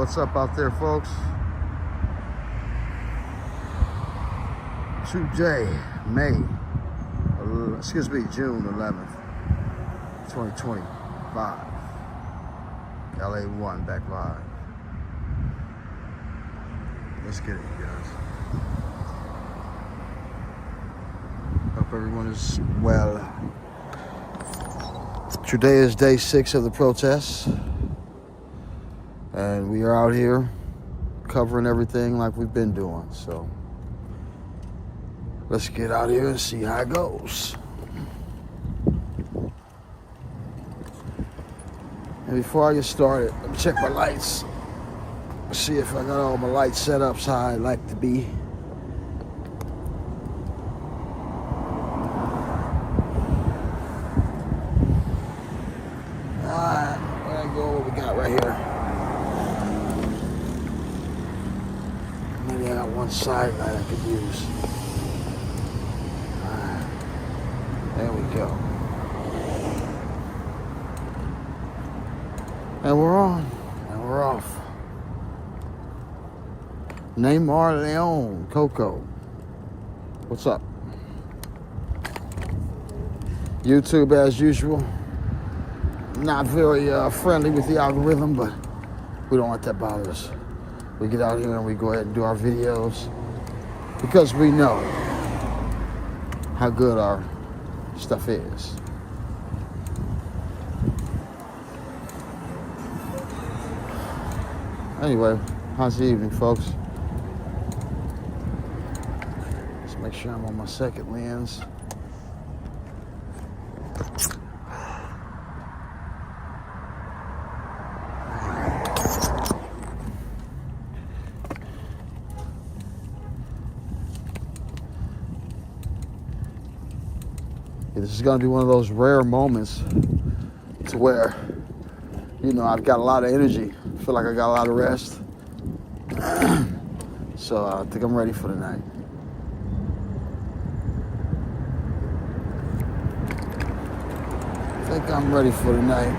What's up out there, folks? Today, June 11th, 2025. LA1 back live. Let's get it, guys. Hope everyone is well. Today is day 6 of the protests. And we are out here covering everything like we've been doing. So let's get out here and see how it goes. And before I get started, let me check my lights. See if I got all my lights set up so I like to be. Alright, we're gonna go what we got right here. Maybe I got one side light I could use. Alright, there we go. And we're on, and we're off. Neymar Leon, Coco. What's up? YouTube, as usual, not very friendly with the algorithm, but we don't let that bother us. We get out here and we go ahead and do our videos because we know how good our stuff is. Anyway, how's the evening, folks? Let's make sure I'm on my second lens. This is going to be one of those rare moments to where, you know, I've got a lot of energy. I feel like I got a lot of rest. So I think I'm ready for the night. I think I'm ready for the night.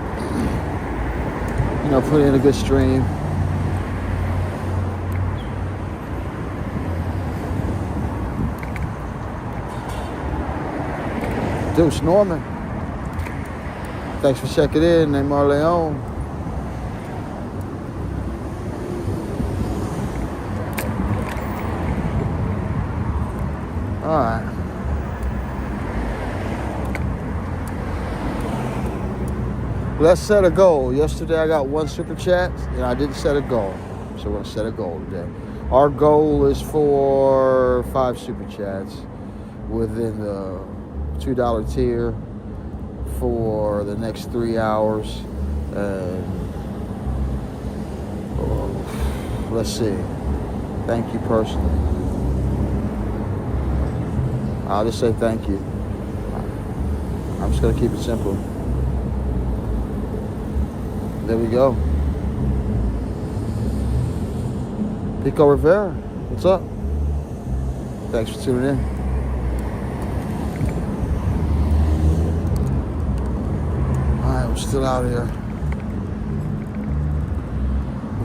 You know, put in a good stream. Deuce Norman. Thanks for checking in, Neymar Leon. All right. Let's set a goal. Yesterday I got 1 super chat, and I didn't set a goal. So we're gonna set a goal today. Our goal is for 5 super chats within the $2 tier for the next 3 hours. And let's see. Thank you personally. I'll just say thank you. I'm just gonna keep it simple. There we go. Pico Rivera, what's up? Thanks for tuning in. I'm still out here,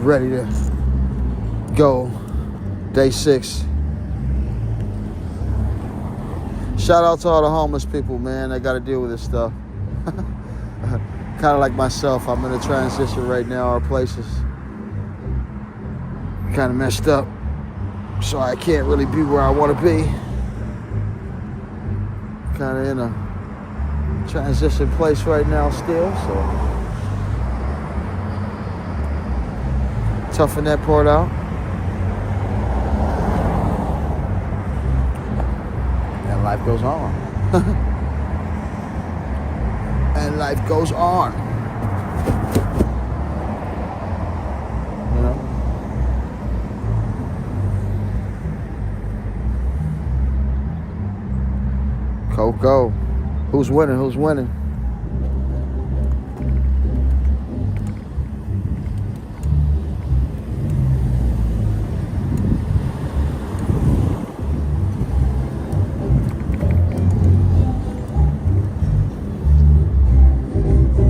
ready to go. Day 6. Shout out to all the homeless people, man. They got to deal with this stuff. Kind of like myself, I'm in a transition right now. Our place is kind of messed up, so I can't really be where I want to be. Kind of in a transition place right now still, so toughen that part out. And life goes on. And life goes on. You know? Coco. Who's winning? Who's winning?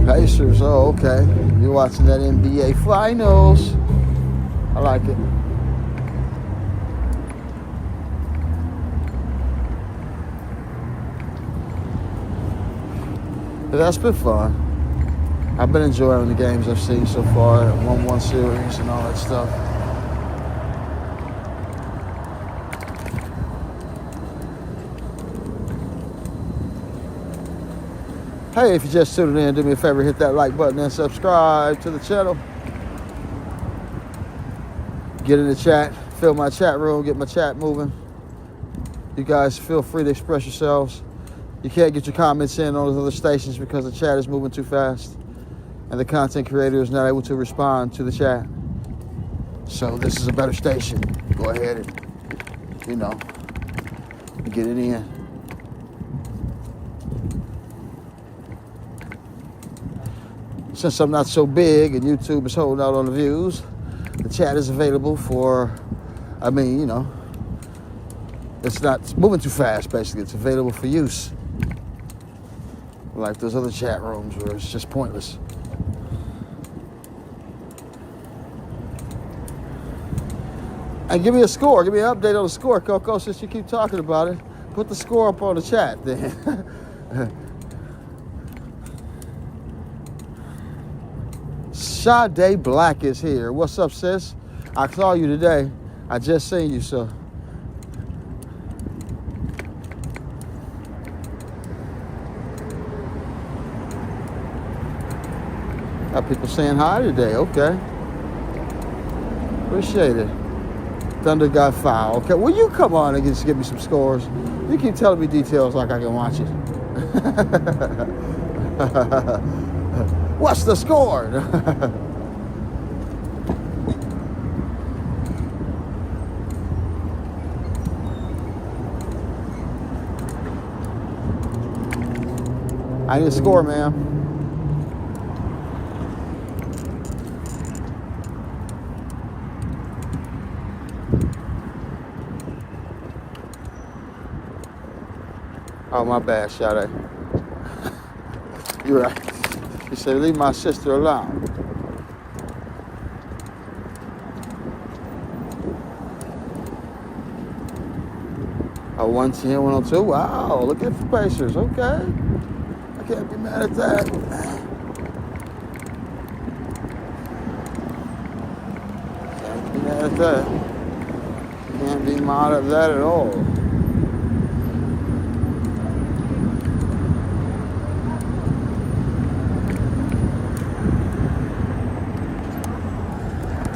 Pacers, oh, okay. You're watching that NBA Finals. I like it. But that's been fun. I've been enjoying the games I've seen so far, 1-1 series and all that stuff. Hey, if you're just tuning in, do me a favor, hit that like button and subscribe to the channel. Get in the chat, fill my chat room, get my chat moving. You guys feel free to express yourselves. You can't get your comments in on those other stations because the chat is moving too fast and the content creator is not able to respond to the chat. So this is a better station. Go ahead and, get it in. Since I'm not so big and YouTube is holding out on the views, the chat is available for, it's not moving too fast, basically. It's available for use. Like those other chat rooms where it's just pointless. And give me a score. Give me an update on the score, Coco, since you keep talking about it. Put the score up on the chat then. Sade Black is here. What's up, sis? I saw you today. I just seen you, so. Got people saying hi today. Okay. Appreciate it. Thunder got foul. Okay, well, you come on and just give me some scores. You keep telling me details like I can watch it. What's the score? I need a score, man. Oh, my bad, Sade. You're right. You said, leave my sister alone. Oh, 110, 102. Wow, look at the Pacers. Okay. I can't be mad at that. Can't be mad at that. Can't be mad at that at all.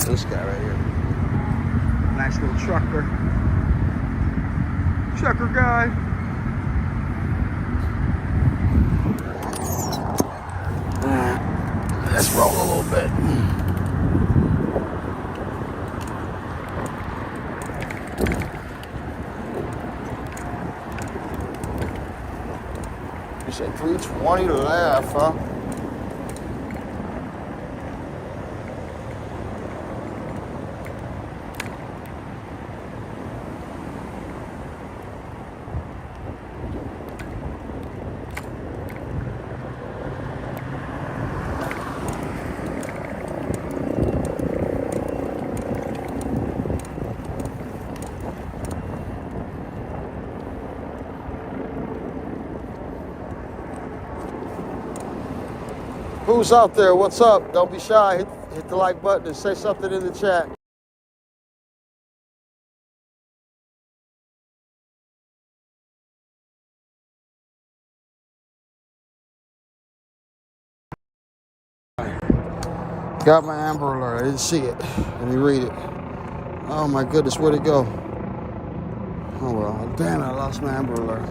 This guy right here. Nice little trucker. Trucker guy. Let's roll a little bit. You said 320 left, huh? Who's out there? What's up? Don't be shy. Hit the like button and say something in the chat. Got my Amber Alert. I didn't see it. Let me read it. Oh my goodness, where'd it go? Oh well, damn it, I lost my Amber Alert.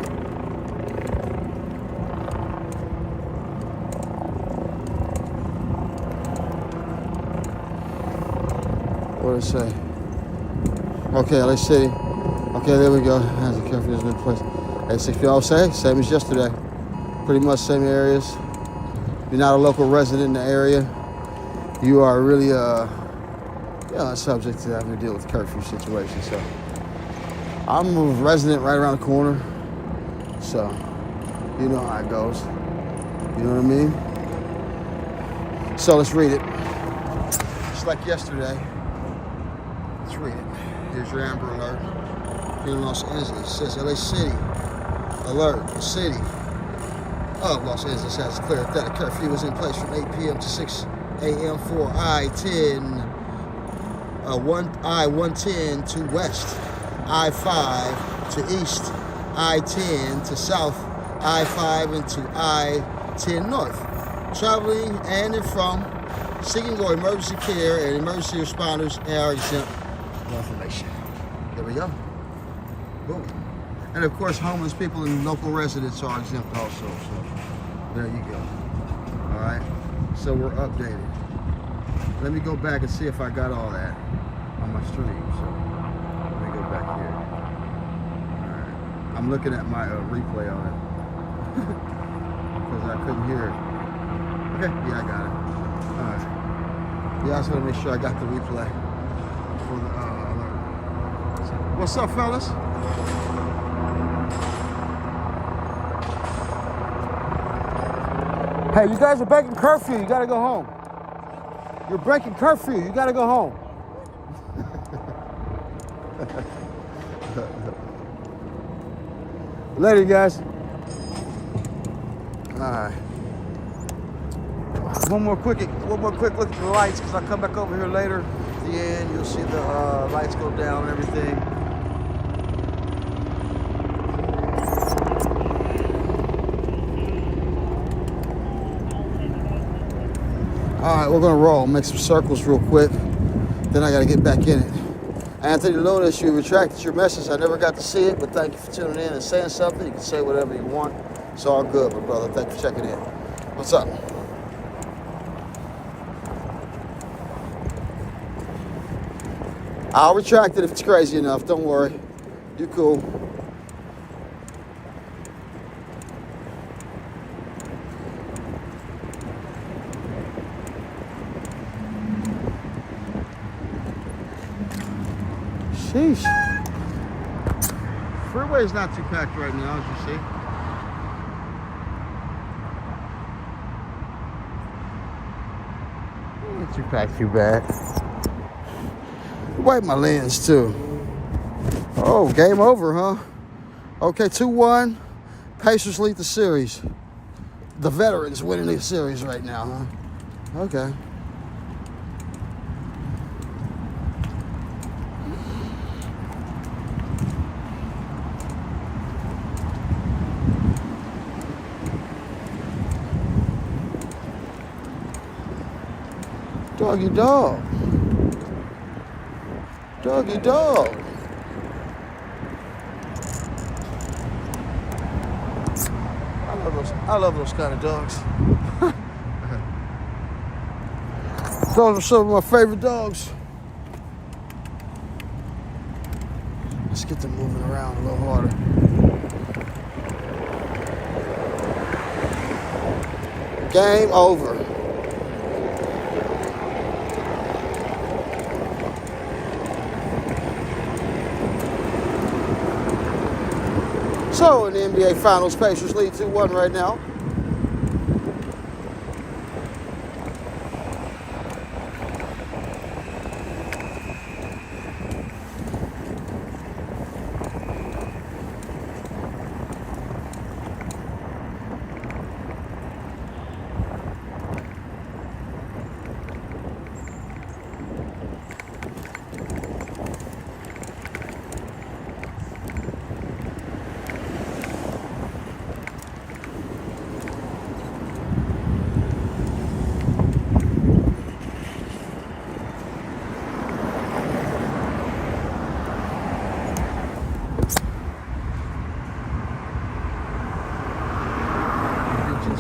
What did it say? Okay, LA City. Okay, there we go. Has a curfew has been placed. At 6 p.m. Same as yesterday. Pretty much same areas. If you're not a local resident in the area, you are really subject to having to deal with the curfew situation. So I'm a resident right around the corner, so you know how it goes. You know what I mean? So let's read it. Just like yesterday. Let's read it. Here's your Amber Alert. Here in Los Angeles, it says LA City. Alert, the city of Los Angeles has declared that a curfew is in place from 8 p.m. to 6 a.m. for I-110 to west, I-5 to east, I-10 to south, I-5 into I-10 north. Traveling and from, seeking or emergency care and emergency responders are exempt. More information. There we go. Boom. And of course, homeless people and local residents are exempt also. So there you go. All right. So we're updated. Let me go back and see if I got all that on my stream. So let me go back here. All right. I'm looking at my replay on it because I couldn't hear it. Okay. Yeah, I got it. All right. Yeah, I just want to make sure I got the replay for the alert. So, what's up, fellas? Hey, you guys are breaking curfew. You gotta go home. You're breaking curfew. You gotta go home. Later, guys. All right. One more quick look at the lights, because I'll come back over here later. At the end, you'll see the lights go down and everything. All right, we're gonna roll, make some circles real quick. Then I gotta get back in it. Anthony Lunas, you retracted your message. I never got to see it, but thank you for tuning in and saying something. You can say whatever you want. It's all good, my brother. Thank you for checking in. What's up? I'll retract it if it's crazy enough. Don't worry. You cool. Sheesh. Freeway's not too packed right now, as you see. Not too packed too bad. Wipe my lens too. Oh, game over, huh? Okay, 2-1. Pacers lead the series. The veterans winning the series right now, huh? Okay. Doggy dog. Doggy dog. I love those kind of dogs. Those are some of my favorite dogs. Let's get them moving around a little harder. Game over. So in the NBA Finals, Pacers lead 2-1 right now.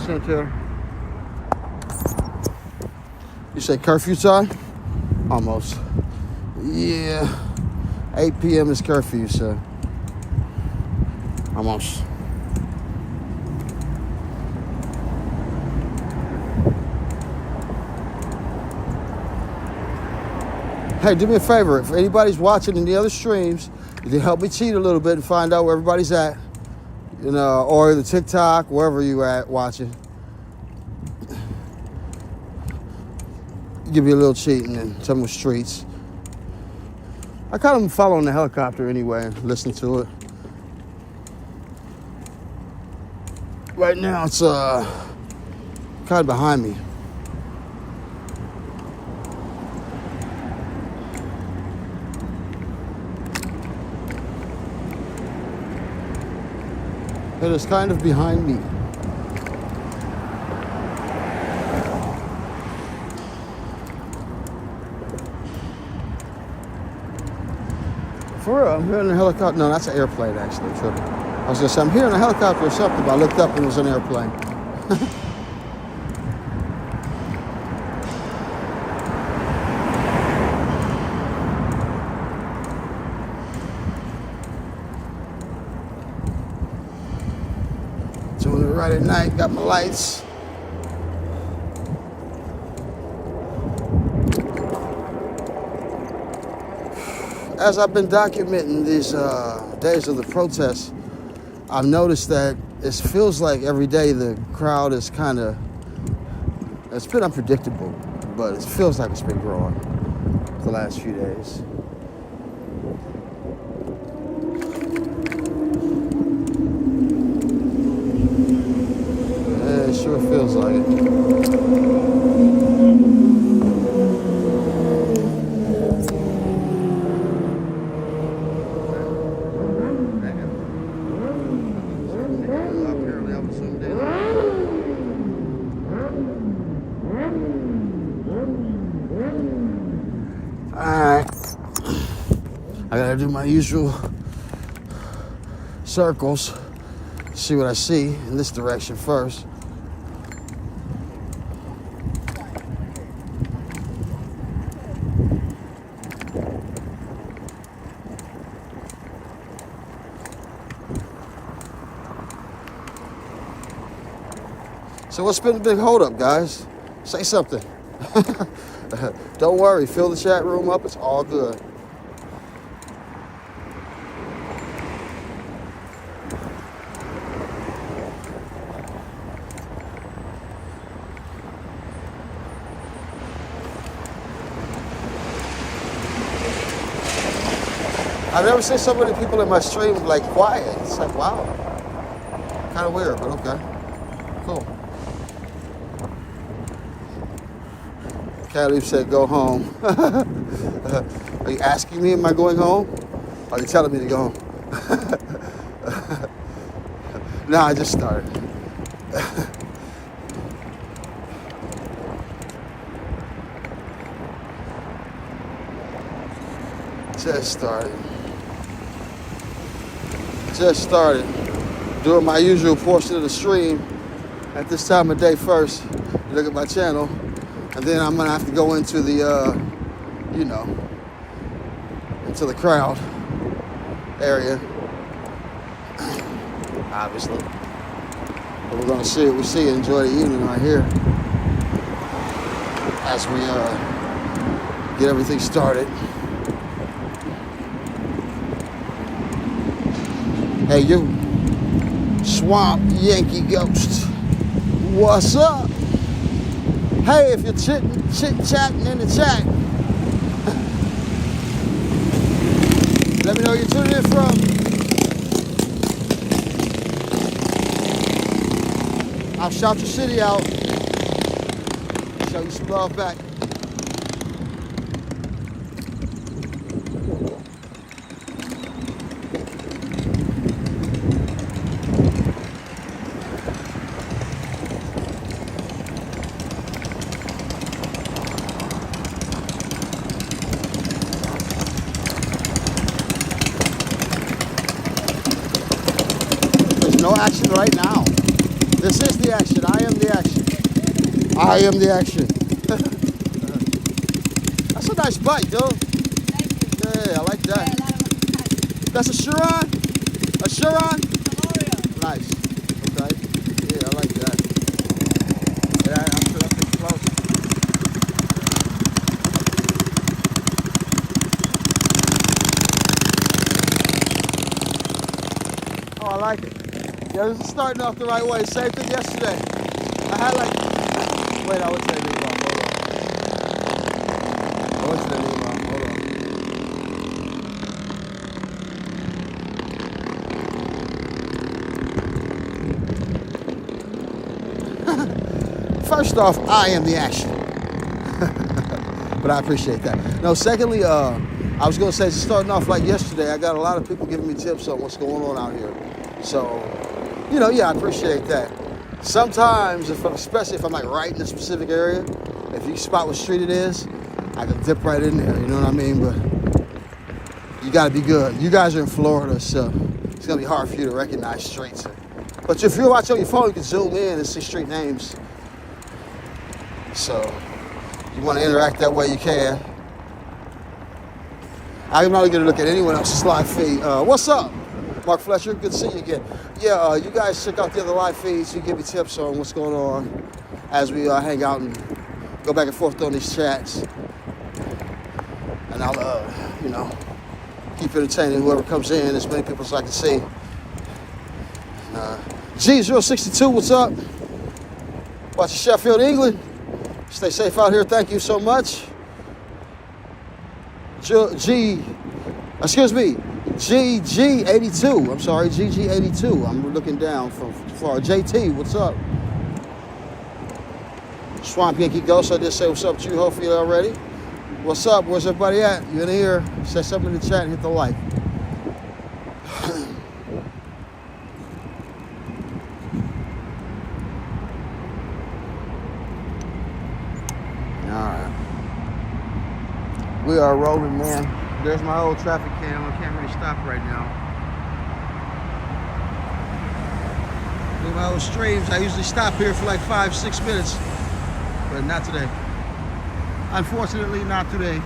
Center. You say curfew time? Almost. Yeah. 8 p.m. is curfew, so almost. Hey, do me a favor. If anybody's watching in the other streams, you can help me cheat a little bit and find out where everybody's at. You know, or the TikTok, wherever you at watching. Give you a little cheating and some of the streets. I kind of following the helicopter anyway, listen to it. Right now it's kind of behind me. It is kind of behind me. For real, I'm hearing a helicopter. No, that's an airplane actually. Tripping. I was gonna say I'm hearing a helicopter or something, but I looked up and it was an airplane. Doing it right at night. Got my lights. As I've been documenting these days of the protests, I've noticed that it feels like every day the crowd is kind of, it's been unpredictable, but it feels like it's been growing the last few days. Yeah, it sure feels like it. I gotta do my usual circles, see what I see in this direction first. So what's been the big holdup, guys? Say something. Don't worry, fill the chat room up, it's all good. I've never seen so many people in my stream like quiet. It's like, wow. Kind of weird, but okay. Cool. Caleb said go home. Are you asking me, am I going home? Or are you telling me to go home? No, I just started. Just started doing my usual portion of the stream at this time of day first. Look at my channel, and then I'm gonna have to go into the, into the crowd area, obviously. But we're gonna see what we see. Enjoy the evening right here as we get everything started. Hey, you, Swamp Yankee Ghost, what's up? Hey, if you're chit-chatting in the chat, let me know where you're tuning in from. I'll shout your city out, show you some love back. No action right now. This is the action. I am the action. I am the action. That's a nice bike, dude. Yeah, I like that. That's a Chiron? A Chiron? Nice. Okay. Yeah, I like that. Yeah, I'm sure that's pretty close. Oh, I like it. Yeah, this is starting off the right way. Same thing yesterday. I had like, wait, I wasn't that wrong. Hold on. I wasn't that wrong. Hold on. first off, I am the action. But I appreciate that. No, secondly, I was going to say, starting off like yesterday, I got a lot of people giving me tips on what's going on out here. So, you know, yeah, I appreciate that. Sometimes, especially if I'm like right in a specific area, if you spot what street it is, I can dip right in there, you know what I mean? But you got to be good. You guys are in Florida, so it's going to be hard for you to recognize streets. But if you're watching on your phone, you can zoom in and see street names. So, you want to interact that way, you can. I'm not going to look at anyone else's live feed. What's up, Mark Fletcher? Good to see you again. Yeah, you guys check out the other live feeds. You give me tips on what's going on as we hang out and go back and forth on these chats. And I'll, you know, keep entertaining whoever comes in, as many people as I can see. G062, what's up? Watching Sheffield, England. Stay safe out here. Thank you so much. GG82. I'm sorry, GG82. I'm looking down from far. JT, what's up? Swamp Yankee Ghost, I did say what's up to you. Hopefully you're already. What's up? Where's everybody at? You in here? Say something in the chat and hit the like. We are rolling, man. There's my old traffic cam. I can't really stop right now. In my old streams, I usually stop here for like 5-6 minutes, but not today. Unfortunately, not today.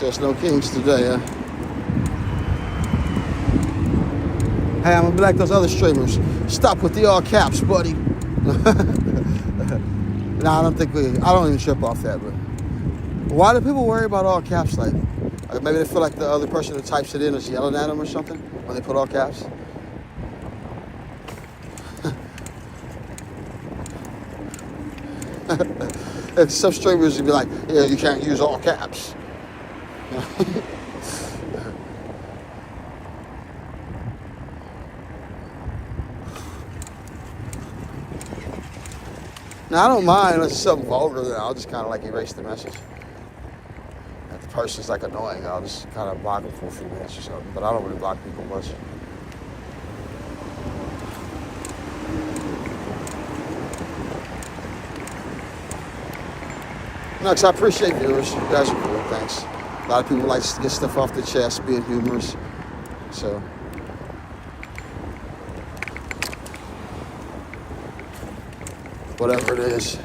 There's no kings today, huh? Hey, I'm gonna be like those other streamers. Stop with the all caps, buddy. No, I don't even trip off that, but why do people worry about all caps? Like maybe they feel like the other person who types it in is yelling at them or something when they put all caps. And some streamers would be like, yeah, you can't use all caps. Now, I don't mind unless it's something vulgar, then I'll just kind of like erase the message. If the person's like annoying, I'll just kind of block them for a few minutes or something, but I don't really block people much. No, because I appreciate viewers. You guys are cool, thanks. A lot of people like to get stuff off their chest, being humorous. So, whatever it is,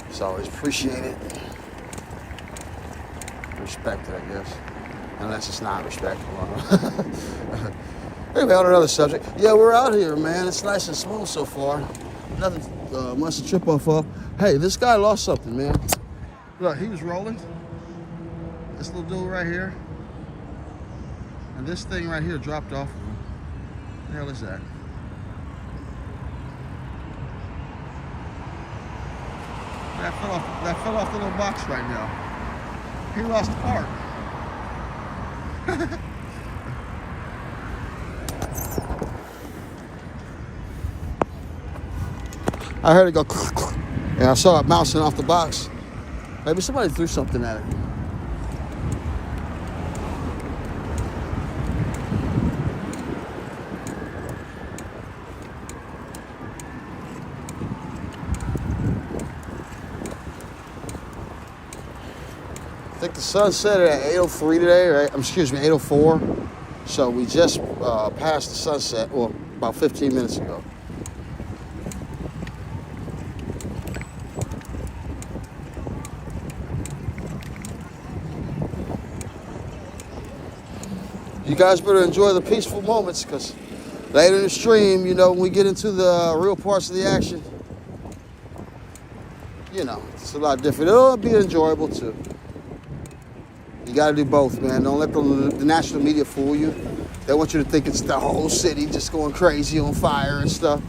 it's always appreciated. Respected, I guess. Unless it's not respectful. Anyway, on another subject. Yeah, we're out here, man. It's nice and smooth so far. Nothing much to trip off of. Hey, this guy lost something, man. Look, he was rolling. This little dude right here. And this thing right here dropped off. What the hell is that? That fell off the little box right now. He lost the part. I heard it go, and I saw it bouncing off the box. Maybe somebody threw something at it. I think the sun set at 8:03 today, right? Excuse me, 8:04. So we just passed the sunset, well, about 15 minutes ago. You guys better enjoy the peaceful moments, because later in the stream, you know, when we get into the real parts of the action, you know, it's a lot different. It'll be enjoyable too. You got to do both, man. Don't let the national media fool you. They want you to think it's the whole city just going crazy on fire and stuff.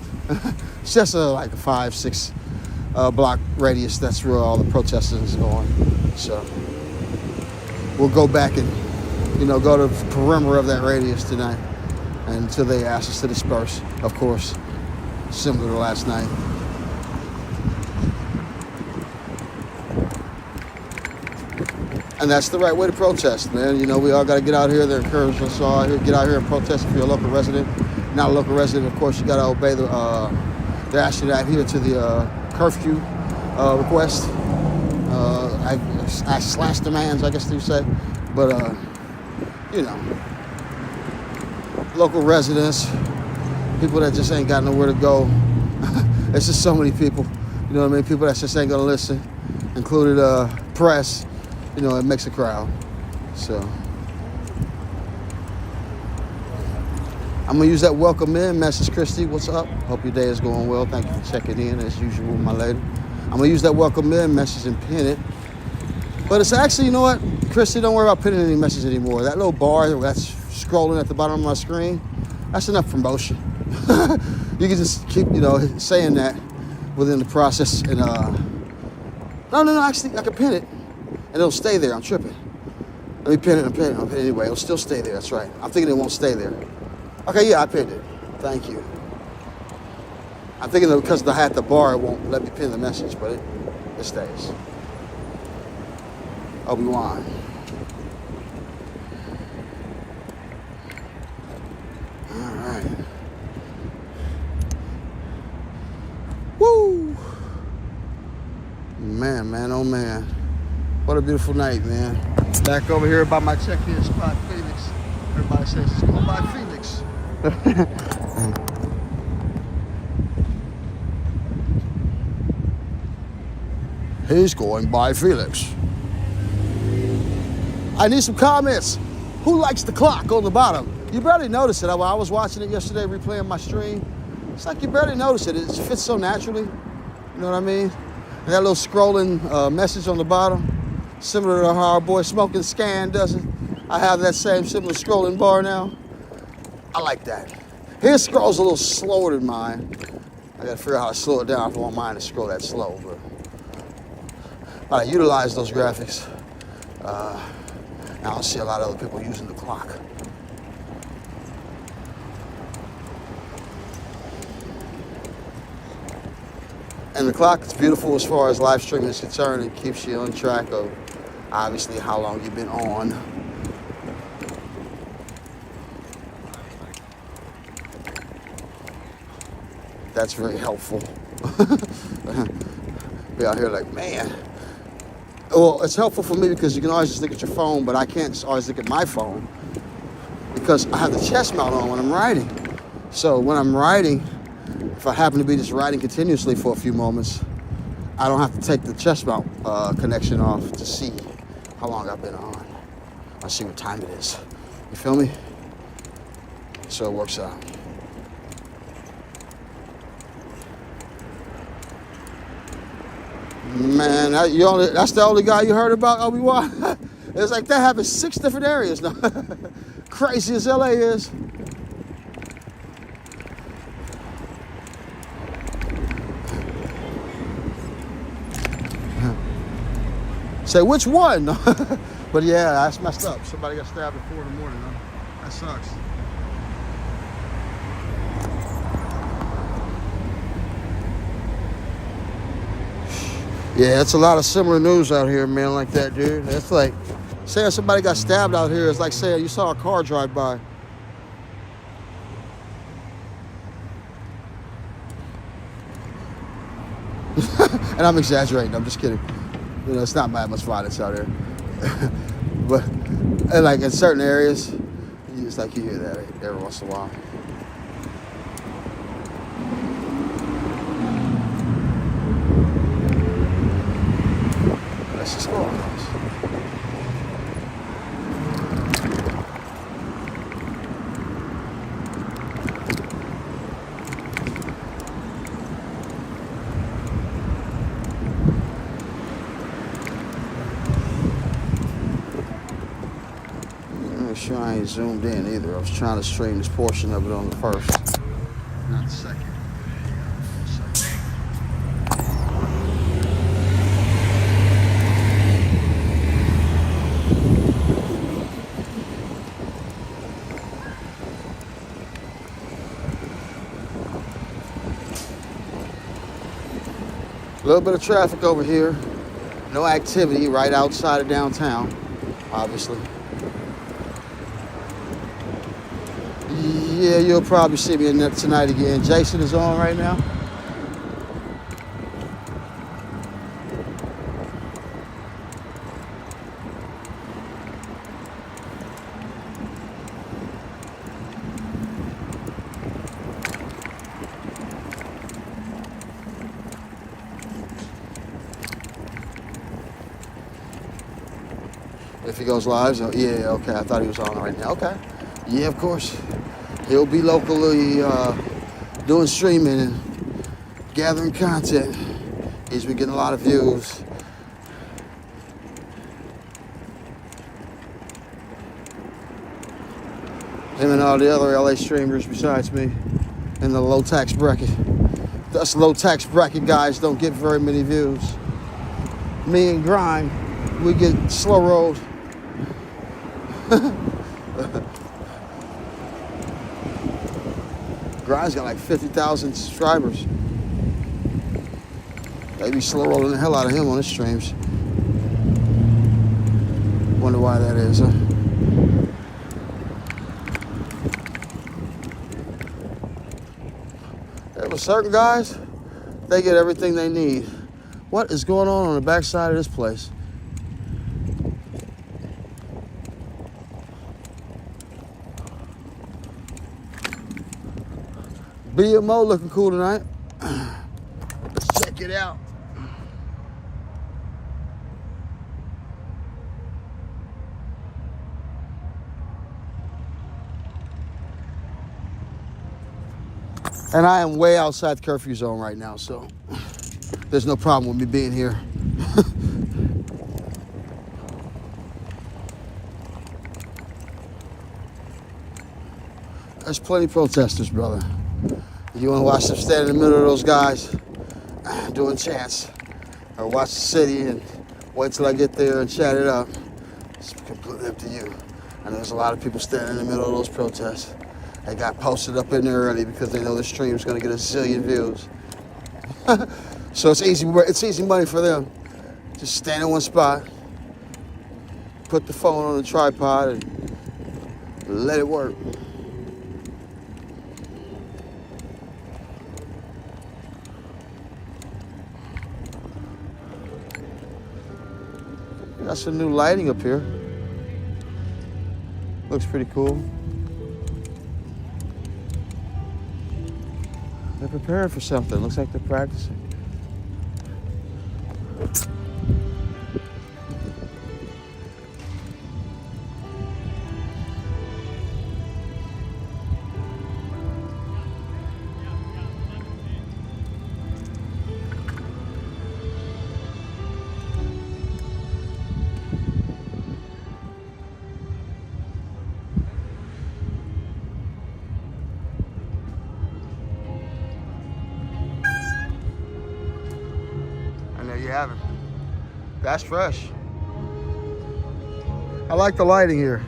It's just like a 5-6 block radius. That's where all the protesting is going. So we'll go back and, go to the perimeter of that radius tonight until they ask us to disperse, of course, similar to last night. And that's the right way to protest, man. We all got to get out here. They're encouraging us all here. Get out here and protest if you're a local resident. Not a local resident, of course, you got to obey they're asking you to adhere to the curfew request. I slash demands, I guess you say. But, local residents, people that just ain't got nowhere to go. It's just so many people, you know what I mean? People that just ain't going to listen, included press. It makes a crowd. So I'm going to use that welcome in message. Christy, what's up? Hope your day is going well. Thank you for checking in as usual, my lady. I'm going to use that welcome in message and pin it. But it's actually, you know what, Christy, don't worry about pinning any message anymore. That little bar that's scrolling at the bottom of my screen, that's enough promotion. You can just keep, saying that within the process. And no, actually, I can pin it. And it'll stay there. I'm tripping. Let me pin it. Anyway, it'll still stay there. That's right. I'm thinking it won't stay there. Okay, yeah, I pinned it. Thank you. I'm thinking that because I had the bar, it won't let me pin the message, but it stays. Obi-Wan. All right. Woo! Man, oh man. What a beautiful night, man. Back over here by my check-in spot, Phoenix. Everybody says it's going by Phoenix. He's going by Felix. I need some comments. Who likes the clock on the bottom? You barely notice it. I was watching it yesterday, replaying my stream. It's like you barely notice it. It fits so naturally. You know what I mean? And that little scrolling message on the bottom. Similar to how our boy Smoking Scan does it. I have that same similar scrolling bar now. I like that. His scrolls a little slower than mine. I gotta figure out how to slow it down if I want mine to scroll that slow. But I utilize those graphics. Now I don't see a lot of other people using the clock. And the clock is beautiful as far as live streaming is concerned. It keeps you on track of obviously how long you've been on. That's very helpful. Be out here like, man. Well, it's helpful for me because you can always just look at your phone, but I can't always look at my phone because I have the chest mount on when I'm writing. So when I'm writing, if I happen to be just writing continuously for a few moments, I don't have to take the chest mount connection off to see how long I've been on. I see what time it is. You feel me? So it works out. Man, that's the only guy you heard about, Obi-Wan? It's like that happens 6 different areas now. Crazy as LA is. Say, which one? But yeah, that's messed up. Somebody got stabbed at 4 in the morning, though. That sucks. Yeah, it's a lot of similar news out here, man, like that, dude. It's like saying somebody got stabbed out here is like saying you saw a car drive by. And I'm exaggerating. I'm just kidding. It's not that much violence out here. But and like in certain areas, it's like you hear that every once in a while. Let's just go across. sure I ain't zoomed in either. I was trying to stream this portion of it on the first, not the second. A little bit of traffic over here. No activity right outside of downtown, obviously. Yeah, you'll probably see me in there tonight again. Jason is on right now. If he goes live, so yeah, okay. I thought he was on right now. Okay. Yeah, of course. He'll be locally doing streaming and gathering content. He's been getting a lot of views. Him and all the other LA streamers besides me in the low tax bracket. Us low tax bracket guys don't get very many views. Me and Grind, we get slow rolled. Grind's got like 50,000 subscribers. They be slow rolling the hell out of him on his streams. Wonder why that is, huh? There were certain guys, they get everything they need. What is going on the backside of this place? BMO looking cool tonight. Let's check it out. And I am way outside the curfew zone right now, so there's no problem with me being here. There's plenty of protesters, brother. You want to watch them stand in the middle of those guys doing chants, or watch the city and wait till I get there and chat it up. It's completely up to you. I know there's a lot of people standing in the middle of those protests. They got posted up in there early because they know the stream's going to get a zillion views. So it's easy money for them. Just stand in one spot, put the phone on the tripod, and let it work. Got some new lighting up here. Looks pretty cool. They're preparing for something. Looks like they're practicing. You have it. That's fresh. I like the lighting here.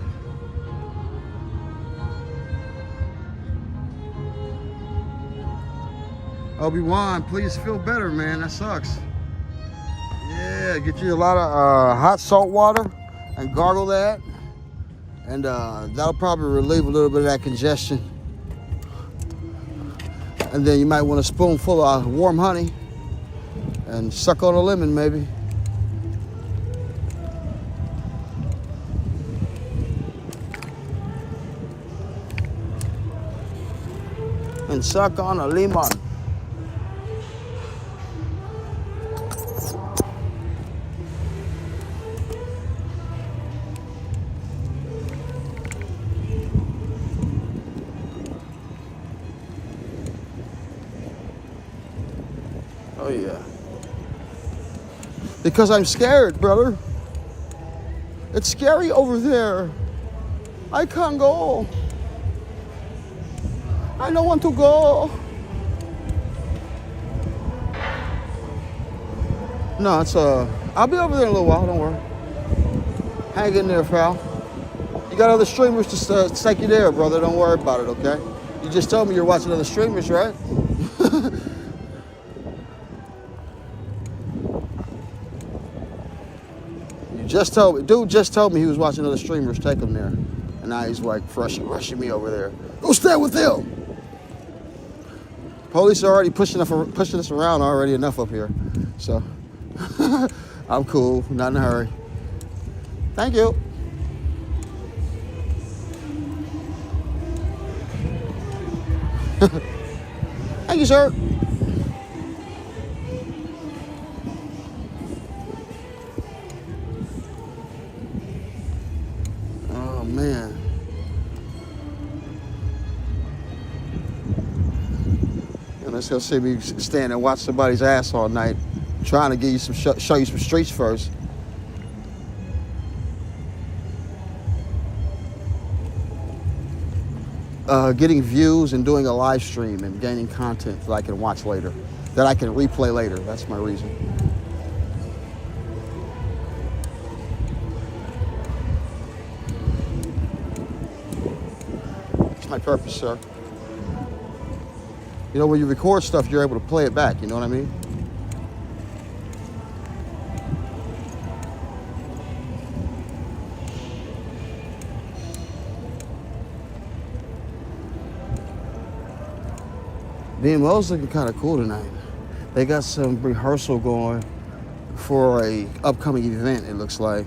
Obi-Wan, please feel better, man. That sucks. Yeah, get you a lot of hot salt water and gargle that. And that'll probably relieve a little bit of that congestion. And then you might want a spoonful of warm honey and suck on a lemon, maybe. And suck on a lemon. Oh yeah. Because I'm scared, brother. It's scary over there. I can't go. I don't want to go. No, it's I'll be over there in a little while, don't worry. Hang in there, pal. You got other streamers to take you there, brother. Don't worry about it, okay? You just told me you're watching other streamers, right? You just told me, dude just told me he was watching other streamers take him there. And now he's like rushing me over there. Go stay with him. Police are already pushing us around already enough up here. So I'm cool, not in a hurry. Thank you. Thank you, sir. Oh, man. And let's go see me stand and watch somebody's ass all night, trying to give you some show you some streets first. Getting views and doing a live stream and gaining content that I can watch later, that I can replay later. That's my reason. That's my purpose, sir. You know, when you record stuff, you're able to play it back. You know what I mean? BMO's looking kind of cool tonight. They got some rehearsal going for a upcoming event, it looks like.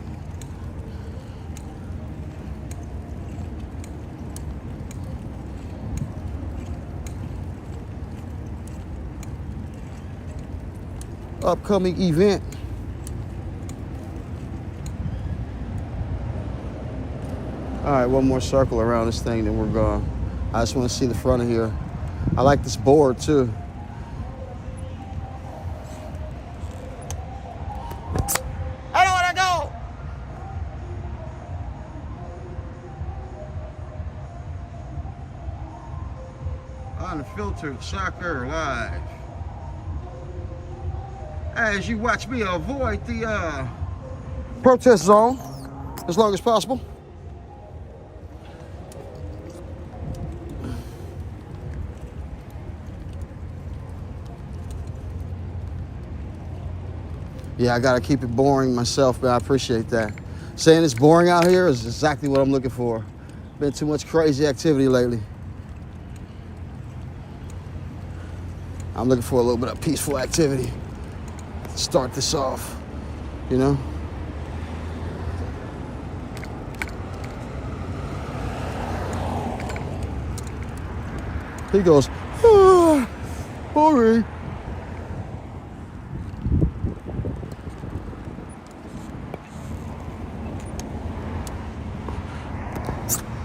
Upcoming event. All right, one more circle around this thing, then we're gone. I just want to see the front of here. I like this board too. I don't want to go. Unfiltered Soccer Live. As you watch me avoid the protest zone as long as possible. Yeah, I gotta keep it boring myself, but I appreciate that. Saying it's boring out here is exactly what I'm looking for. Been too much crazy activity lately. I'm looking for a little bit of peaceful activity to start this off, you know? He goes, boring.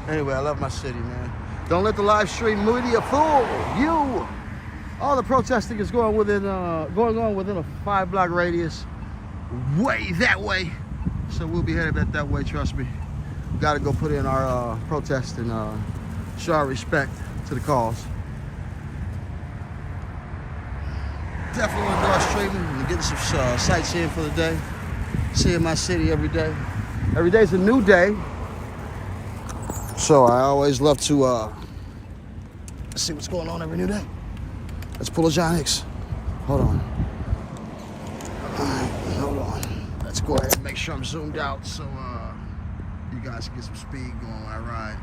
Anyway, I love my city, man. Don't let the live stream media fool you. All the protesting is going on within a 5-block radius, way that way. So we'll be headed that way, trust me. Got to go put in our protest and show our respect to the cause. Definitely want to start streaming and getting some sightseeing for the day. Seeing my city every day. Every day's a new day. So I always love to see what's going on every new day. Let's pull a John Hicks. Hold on. All right, hold on. Let's go ahead and make sure I'm zoomed out so you guys can get some speed going when I ride.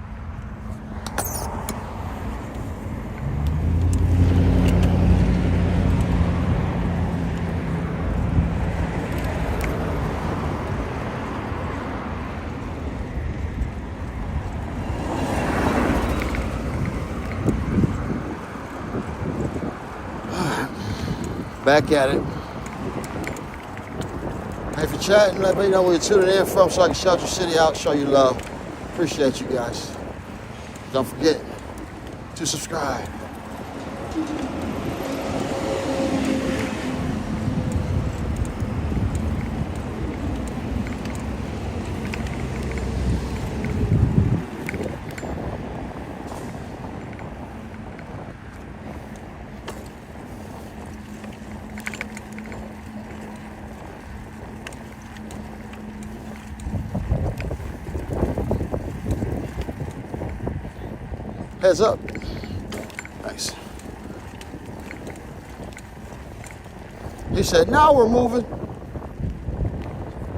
Back at it. Hey, if you're chatting, let me know where you're tuning in from so I can shout your city out, show you love. Appreciate you guys. Don't forget to subscribe. Heads up. Nice. He said, now we're moving.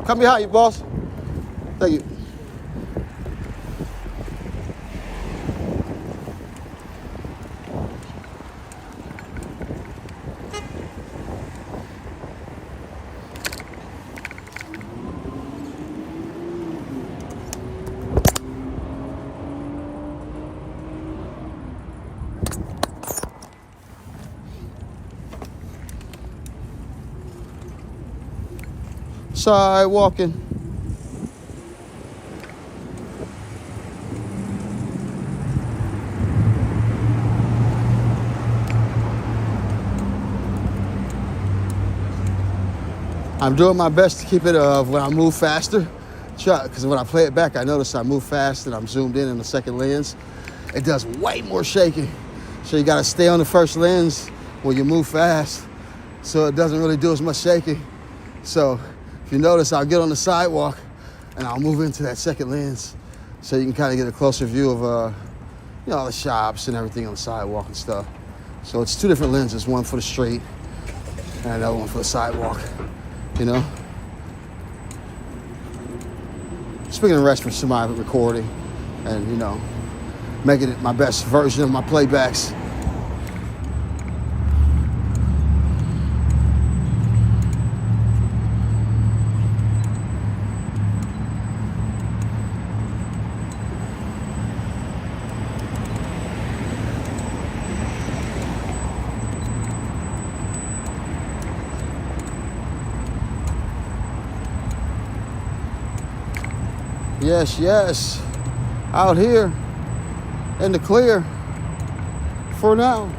Come behind you, boss. Thank you. Sidewalking. I'm doing my best to keep it when I move faster, because when I play it back, I notice I move fast and I'm zoomed in the second lens. It does way more shaking. So you gotta stay on the first lens when you move fast, so it doesn't really do as much shaking. So if you notice, I'll get on the sidewalk and I'll move into that second lens so you can kind of get a closer view of all the shops and everything on the sidewalk and stuff. So it's two different lenses, one for the street and another one for the sidewalk, you know? Speaking of reference to my recording and, making it my best version of my playbacks. Yes, yes, out here in the clear for now.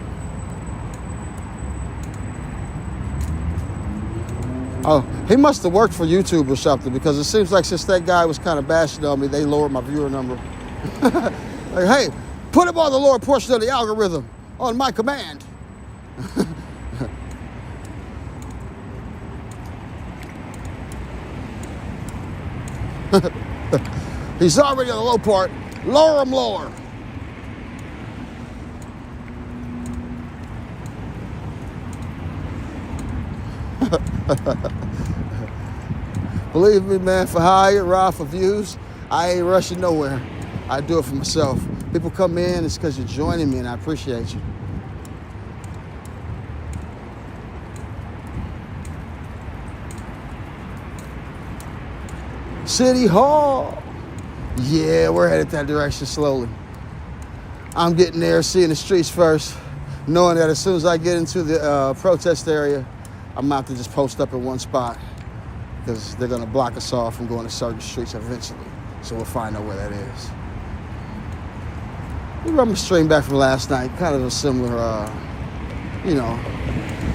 Oh, he must have worked for YouTube or something, because it seems like since that guy was kind of bashing on me, they lowered my viewer number. Like, hey, put him on the lower portion of the algorithm on my command. He's already on the low part. Lower him lower. Believe me, man, for hire, ride for views, I ain't rushing nowhere. I do it for myself. People come in, it's because you're joining me, and I appreciate you. City Hall. Yeah, we're headed that direction slowly. I'm getting there, seeing the streets first, knowing that as soon as I get into the protest area, I'm about to just post up in one spot, because they're going to block us off from going to certain streets eventually. So we'll find out where that is. We run my stream back from last night, kind of a similar,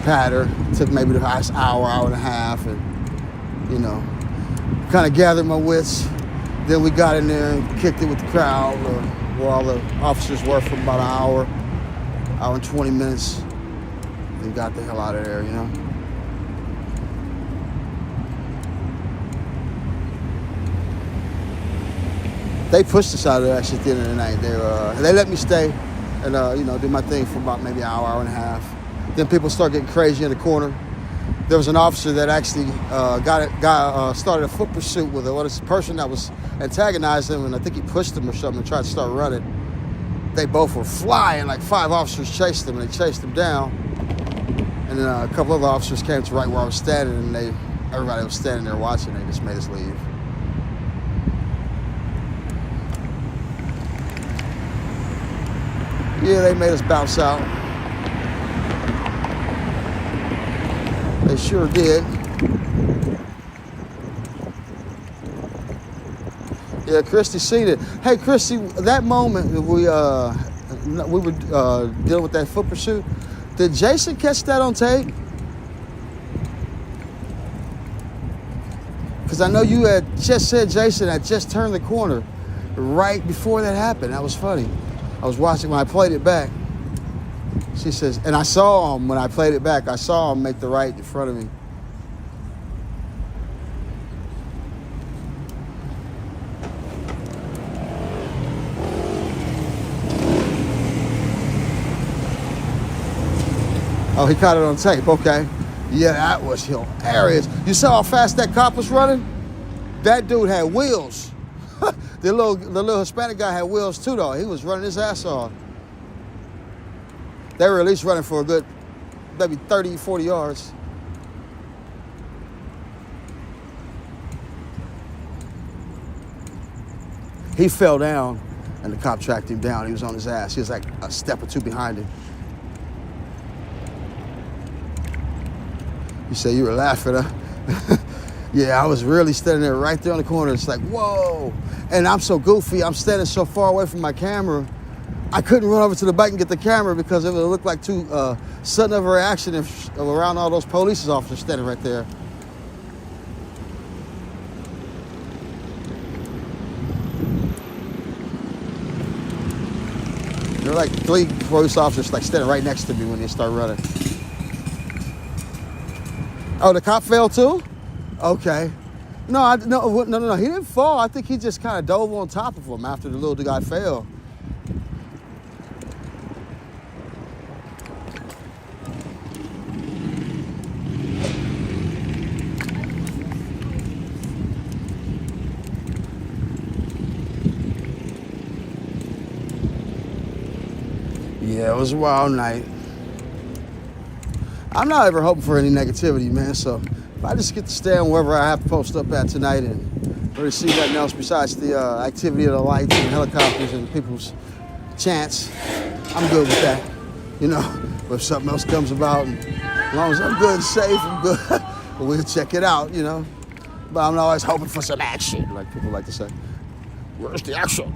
pattern. Took maybe the last hour and a half, and, kind of gathered my wits. Then we got in there and kicked it with the crowd, where all the officers were, for about an hour and 20 minutes, and got the hell out of there, They pushed us out of there actually at the end of the night. They let me stay and do my thing for about maybe an hour and a half. Then people start getting crazy in the corner. There was an officer that actually started a foot pursuit with a person that was antagonizing him, and I think he pushed him or something and tried to start running. They both were flying, like 5 officers chased him, and they chased him down. And then a couple other officers came to right where I was standing, and everybody was standing there watching. They just made us leave. Yeah, they made us bounce out. They sure did. Yeah, Christy seen it. Hey, Christy, that moment we were dealing with that foot pursuit, did Jason catch that on tape? Because I know you had just said Jason had just turned the corner right before that happened. That was funny. I was watching when I played it back. She says, and I saw him when I played it back. I saw him make the right in front of me. Oh, he caught it on tape. Okay. Yeah, that was hilarious. You saw how fast that cop was running? That dude had wheels. The little Hispanic guy had wheels too, though. He was running his ass off. They were at least running for a good maybe 30, 40 yards. He fell down, and the cop tracked him down. He was on his ass. He was like a step or two behind him. You say you were laughing, huh? Yeah, I was really standing there right there on the corner. It's like, whoa. And I'm so goofy. I'm standing so far away from my camera. I couldn't run over to the bike and get the camera because it would look like too sudden of a reaction if around all those police officers standing right there. There were like 3 police officers like standing right next to me when they start running. Oh, the cop fell too? Okay. No, no. He didn't fall. I think he just kind of dove on top of him after the little guy fell. Yeah, it was a wild night. I'm not ever hoping for any negativity, man, so if I just get to stand wherever I have to post up at tonight and really see nothing else besides the activity of the lights and helicopters and people's chants, I'm good with that. You know, but if something else comes about, and as long as I'm good and safe, I'm good, we'll check it out, you know. But I'm always hoping for some action, like people like to say. Where's the action?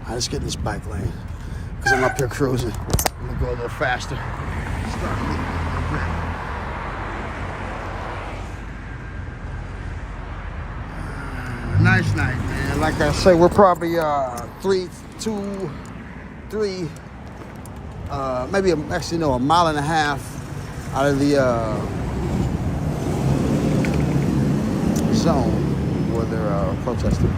Let's get in this bike lane because I'm up here cruising. I'm gonna go a little faster. Nice night, man. Like I say, we're probably 3, 2, 3, maybe a mile and a half out of the zone where they're protesting.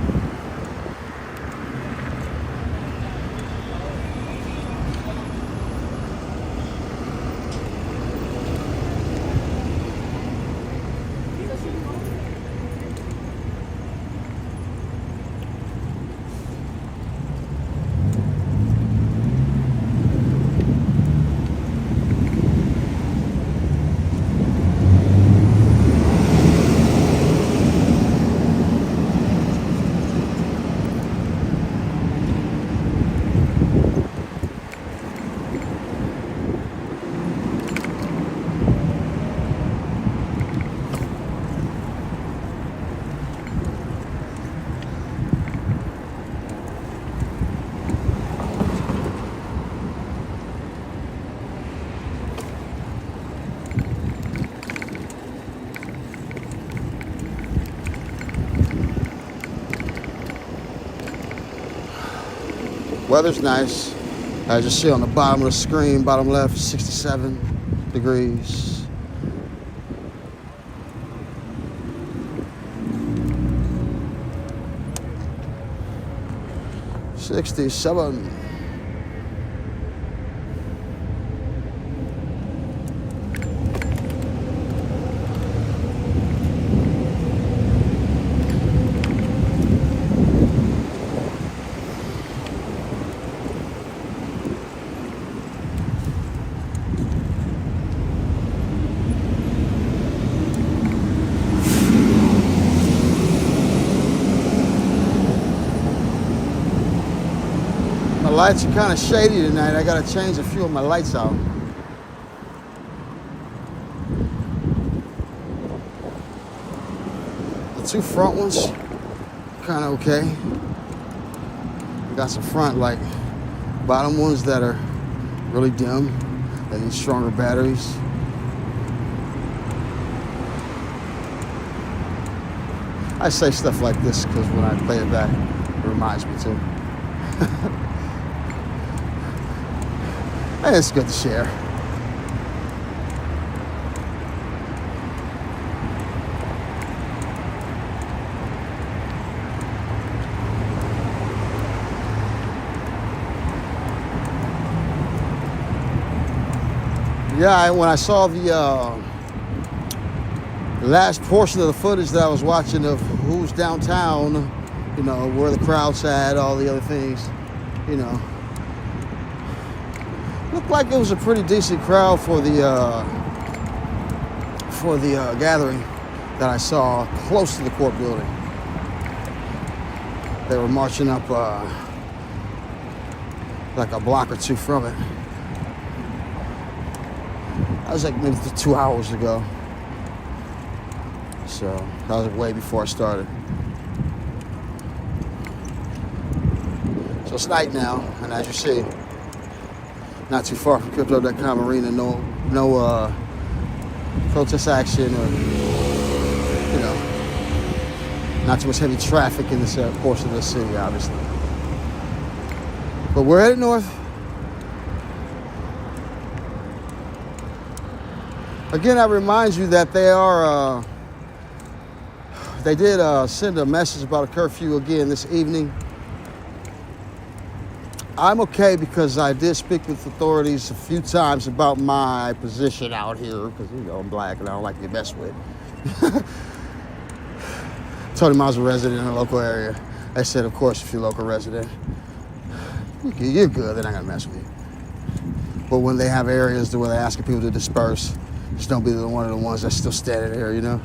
Weather's nice. As you see on the bottom of the screen, bottom left, 67 degrees. $67. The lights are kind of shady tonight. I gotta change a few of my lights out. The 2 front ones, kind of okay. We got some front like bottom ones that are really dim. They need stronger batteries. I say stuff like this because when I play it back, it reminds me too. And it's good to share. Yeah, when I saw the last portion of the footage that I was watching of who's downtown, you know, where the crowd's at, all the other things, you know, looked like it was a pretty decent crowd for the gathering that I saw close to the court building. They were marching up like a block or two from it. That was like maybe 2 hours ago. So that was way before I started. So it's night now, and as you see, not too far from Crypto.com Arena, no protest action or, you know, not too much heavy traffic in this portion of the city, obviously. But we're headed north. Again, I remind you that they did send a message about a curfew again this evening. I'm okay because I did speak with authorities a few times about my position out here because, you know, I'm black and I don't like to get messed with. Told him I was a resident in a local area. They said, of course, if you're a local resident, you're good, they're not gonna mess with you. But when they have areas where they're asking people to disperse, just don't be one of the ones that's still standing there, you know?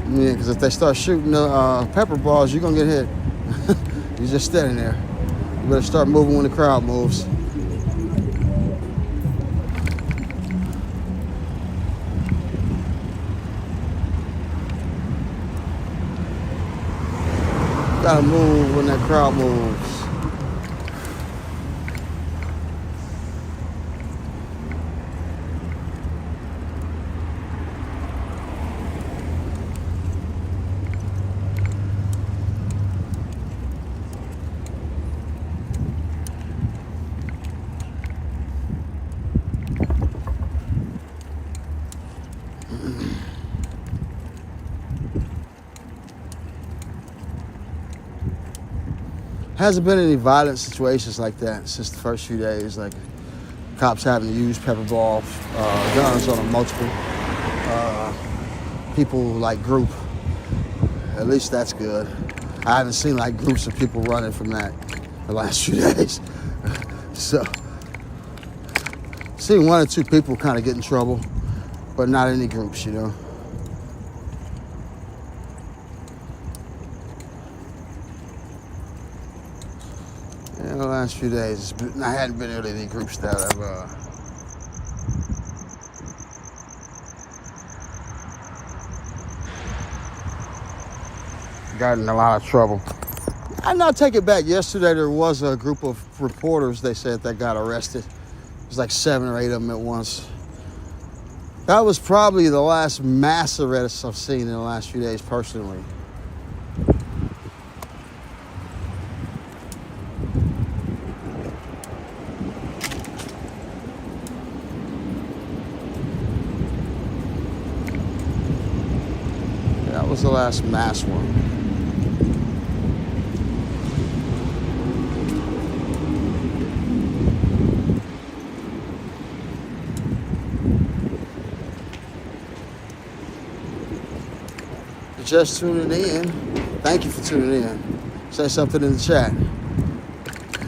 Yeah, because if they start shooting pepper balls, you're gonna get hit. You're just standing there. You better start moving when the crowd moves. Gotta move when that crowd moves. Hasn't been any violent situations like that since the first few days, like cops having to use pepper balls, guns on a multiple people like group. At least that's good. I haven't seen like groups of people running from that the last few days. So, seen 1 or 2 people kind of get in trouble, but not any groups, you know. In the last few days, I hadn't been really any groups that have gotten in a lot of trouble. I now take it back. Yesterday there was a group of reporters, they said, that got arrested. It was like 7 or 8 of them at once. That was probably the last mass arrest I've seen in the last few days personally. That was the last mass one. Just tuning in, thank you for tuning in. Say something in the chat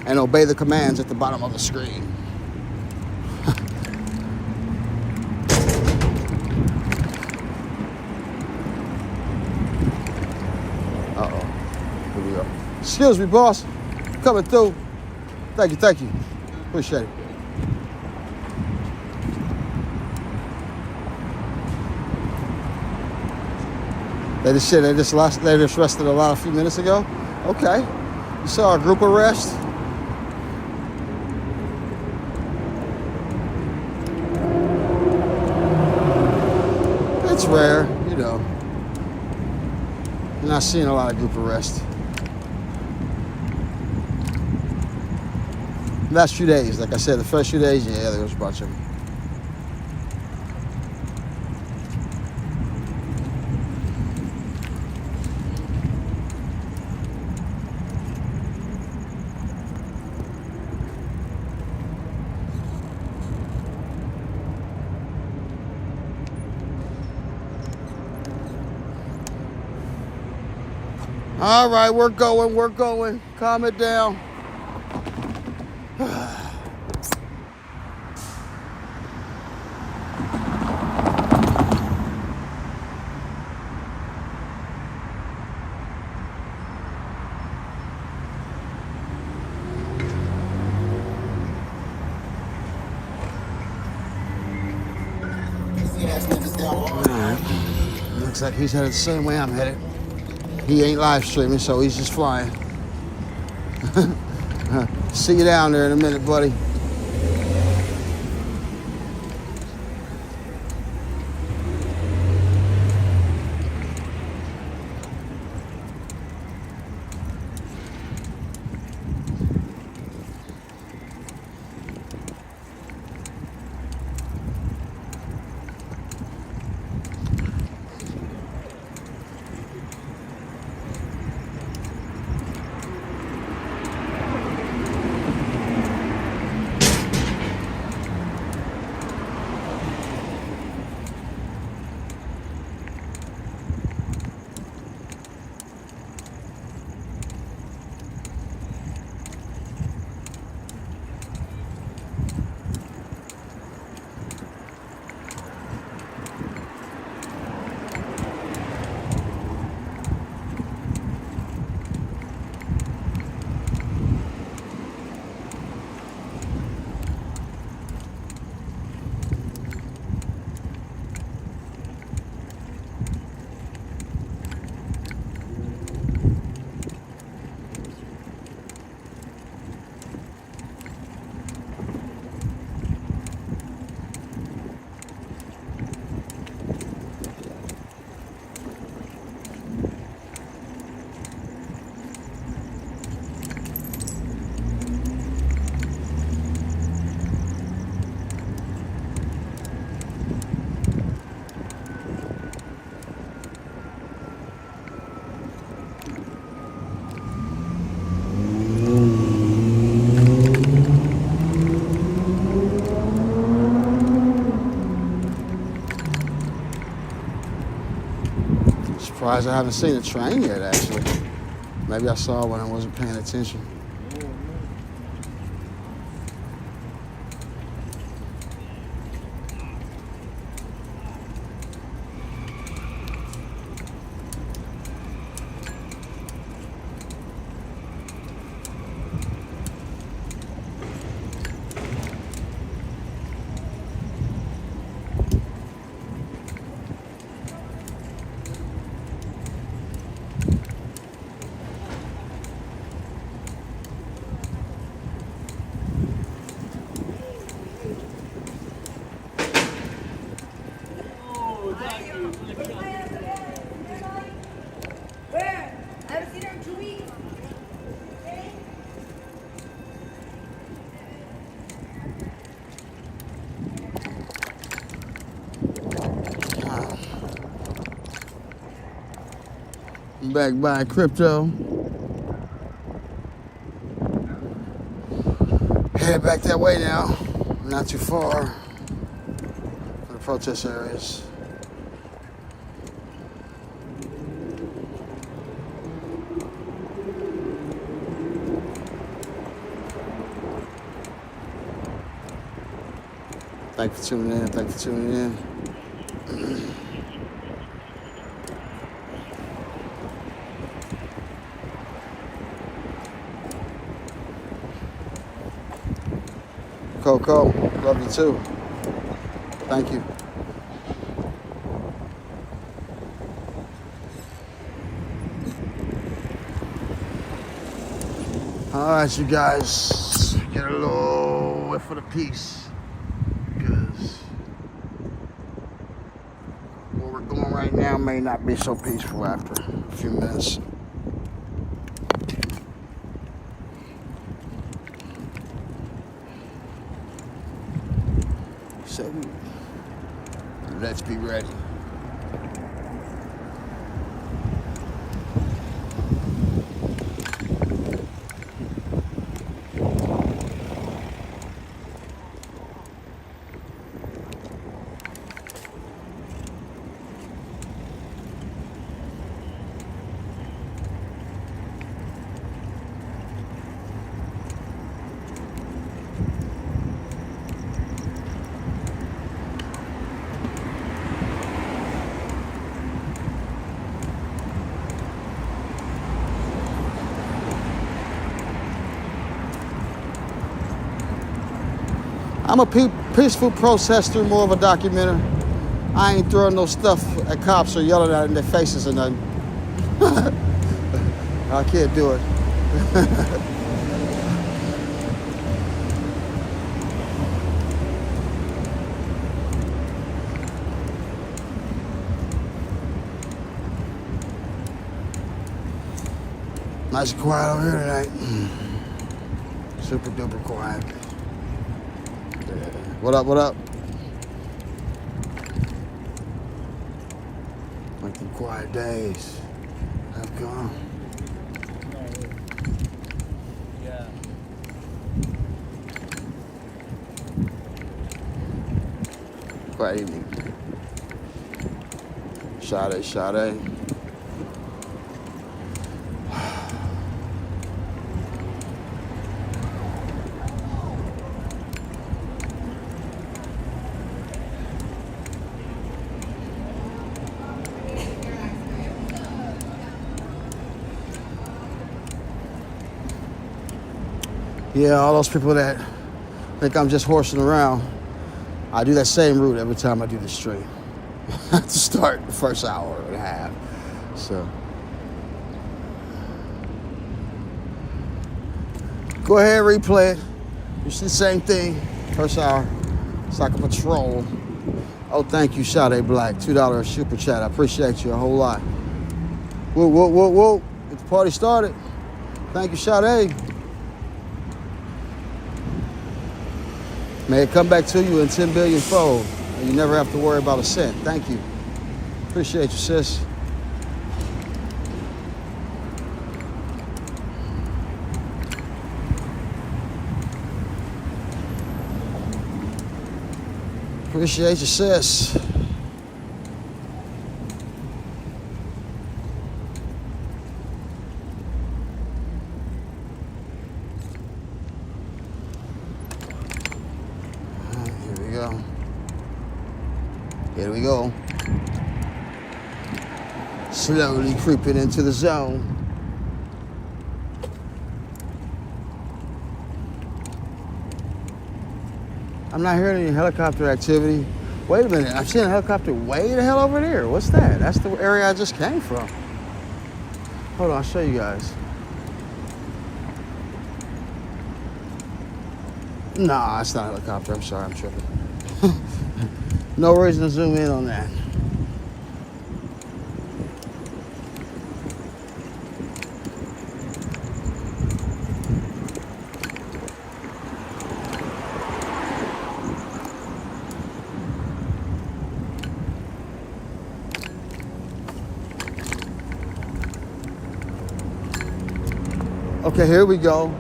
and obey the commands at the bottom of the screen. Uh-oh, here we go. Excuse me, boss, coming through. Thank you, appreciate it. They just arrested a lot a few minutes ago. Okay, you saw a group arrest. It's rare, you know. You're not seeing a lot of group arrests. Last few days, like I said, the first few days, yeah, there was a bunch of them. All right, we're going. Calm it down. Looks like he's headed the same way I'm headed. He ain't live streaming, so he's just flying. See you down there in a minute, buddy. Surprised I haven't seen a train yet, actually. Maybe I saw when I wasn't paying attention. I'm back buying crypto. Head back that way now. Not too far from the protest areas. Thank you for tuning in. Coco, love you too. Thank you. All right, you guys, get a little whiff of the peace, because where we're going right now may not be so peaceful after a few minutes. second. Let's be ready. I'm a peaceful protester, more of a documenter. I ain't throwing no stuff at cops or yelling at in their faces or nothing. I can't do it. Nice and quiet over here tonight. Super duper quiet. What up, what up? Like them quiet days have gone. Yeah. Quiet evening. Sade. Yeah, all those people that think I'm just horsing around, I do that same route every time I do the stream. To start the first hour and a half. So go ahead, replay it. You see the same thing. First hour. It's like a patrol. Oh, thank you, Sade Black. $2 super chat. I appreciate you a whole lot. Whoa, whoa, whoa, whoa. Get the party started. Thank you, Sade. May it come back to you in 10 billion fold. And you never have to worry about a cent. Thank you. Appreciate you, sis. Appreciate you, sis. Here we go. Slowly creeping into the zone. I'm not hearing any helicopter activity. Wait a minute, I'm seeing a helicopter way the hell over there. What's that? That's the area I just came from. Hold on, I'll show you guys. Nah, it's not a helicopter. I'm sorry, I'm tripping. No reason to zoom in on that. Okay, here we go.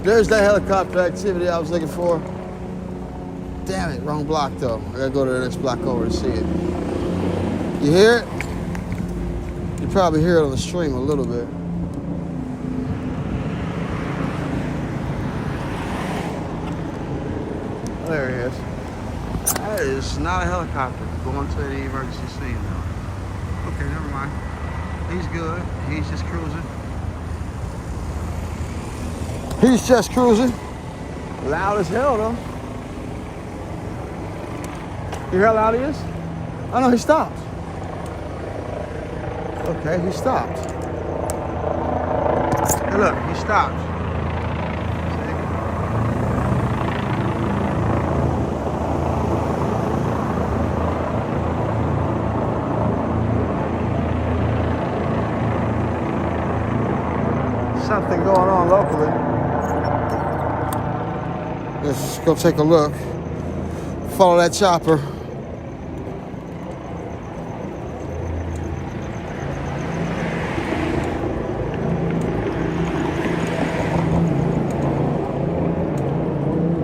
There's that helicopter activity I was looking for. Damn it, wrong block though. I gotta go to the next block over to see it. You hear it? You probably hear it on the stream a little bit. Oh, there he is. That is not a helicopter going to the emergency scene though. Okay, never mind. He's good. He's just cruising. He's just cruising. Loud as hell though. You hear how loud he is? Oh no, he stopped. Okay, he stopped. Hey look, he stopped. See? Something going on locally. Let's go take a look. follow that chopper.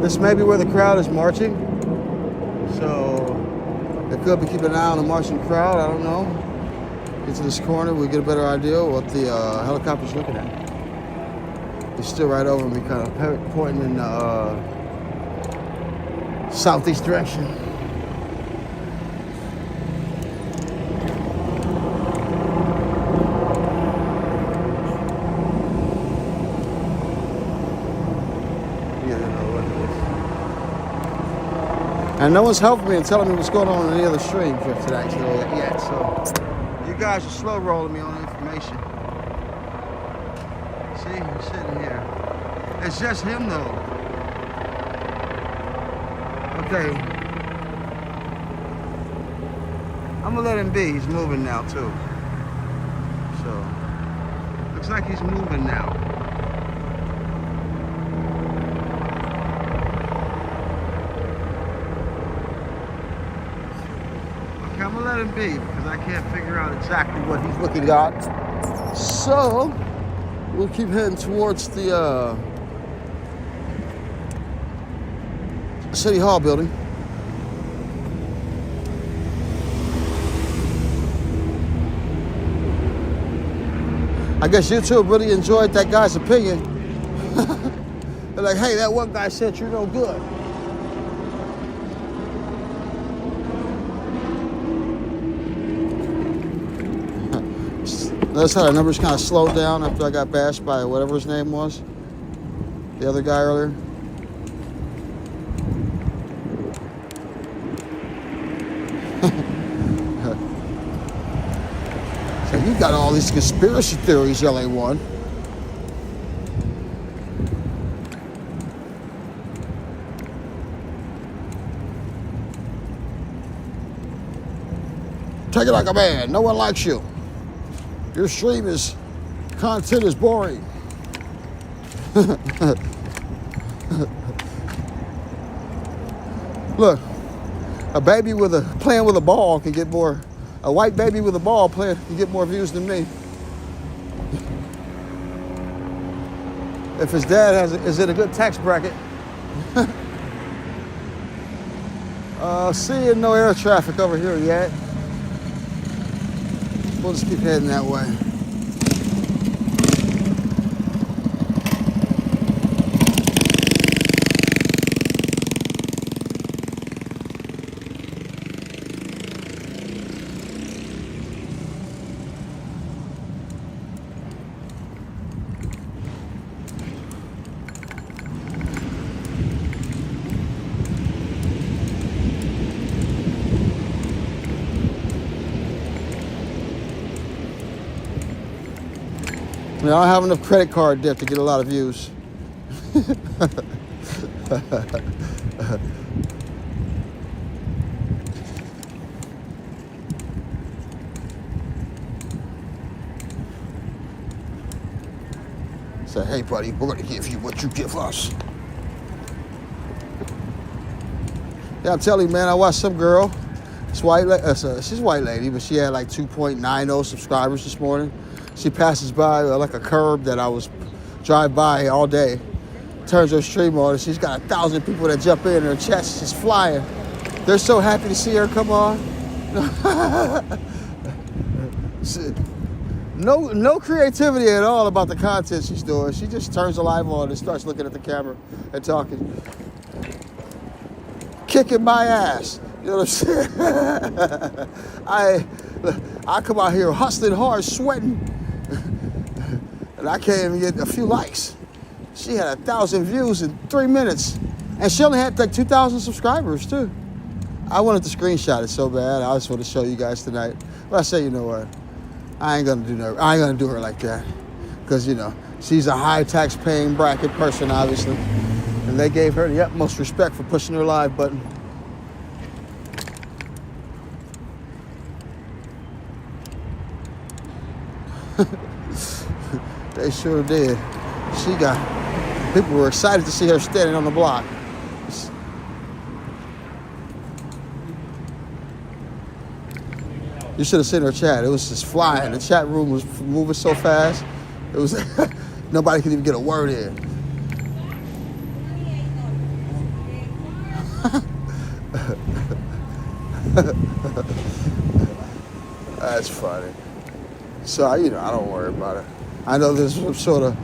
This may be where the crowd is marching. So they could be keeping an eye on the marching crowd. I don't know. Get to this corner, we get a better idea what the helicopter's looking at. It's still right over me, kind of pointing in the southeast direction. And no one's helping me and telling me what's going on in any other streams today yet. So you guys are slow rolling me on the information. See, he's sitting here. It's just him though. Okay. I'm gonna let him be. He's moving now too. So looks like he's moving now. I'm gonna let him be because I can't figure out exactly what he's looking at. So we'll keep heading towards the City Hall building. I guess YouTube really enjoyed that guy's opinion. They're like, hey, that one guy said you're no good. Notice how the numbers kind of slowed down after I got bashed by whatever his name was. The other guy earlier. So you got all these conspiracy theories, LA1. Take it like a man. No one likes you. Your stream is content is boring. Look, a baby playing with a ball can get more. A white baby with a ball playing can get more views than me. If his dad is in a good tax bracket. Seeing no air traffic over here yet. We'll just keep heading that way. I don't have enough credit card debt to get a lot of views. Say, hey buddy, we're gonna give you what you give us. Yeah, I'm telling you, man, I watched some girl. She's a white lady, but she had like 2.90 subscribers this morning. She passes by like a curb that I was drive by all day. Turns her stream on and she's got 1,000 people that jump in and her chat's just flying. They're so happy to see her come on. No creativity at all about the content she's doing. She just turns the live on and starts looking at the camera and talking. Kicking my ass. You know what I'm saying? I come out here hustling hard, sweating. And I can't even get a few likes. She had 1,000 views in 3 minutes. And she only had like 2,000 subscribers too. I wanted to screenshot it so bad. I just want to show you guys tonight. But I say, you know what? I ain't gonna do her like that. Because, you know, she's a high tax paying bracket person, obviously. And they gave her the utmost respect for pushing her live button. They sure did. People were excited to see her standing on the block. You should have seen her chat. It was just flying. The chat room was moving so fast. It was nobody could even get a word in. That's funny. So, you know, I don't worry about it. I know there's some sort of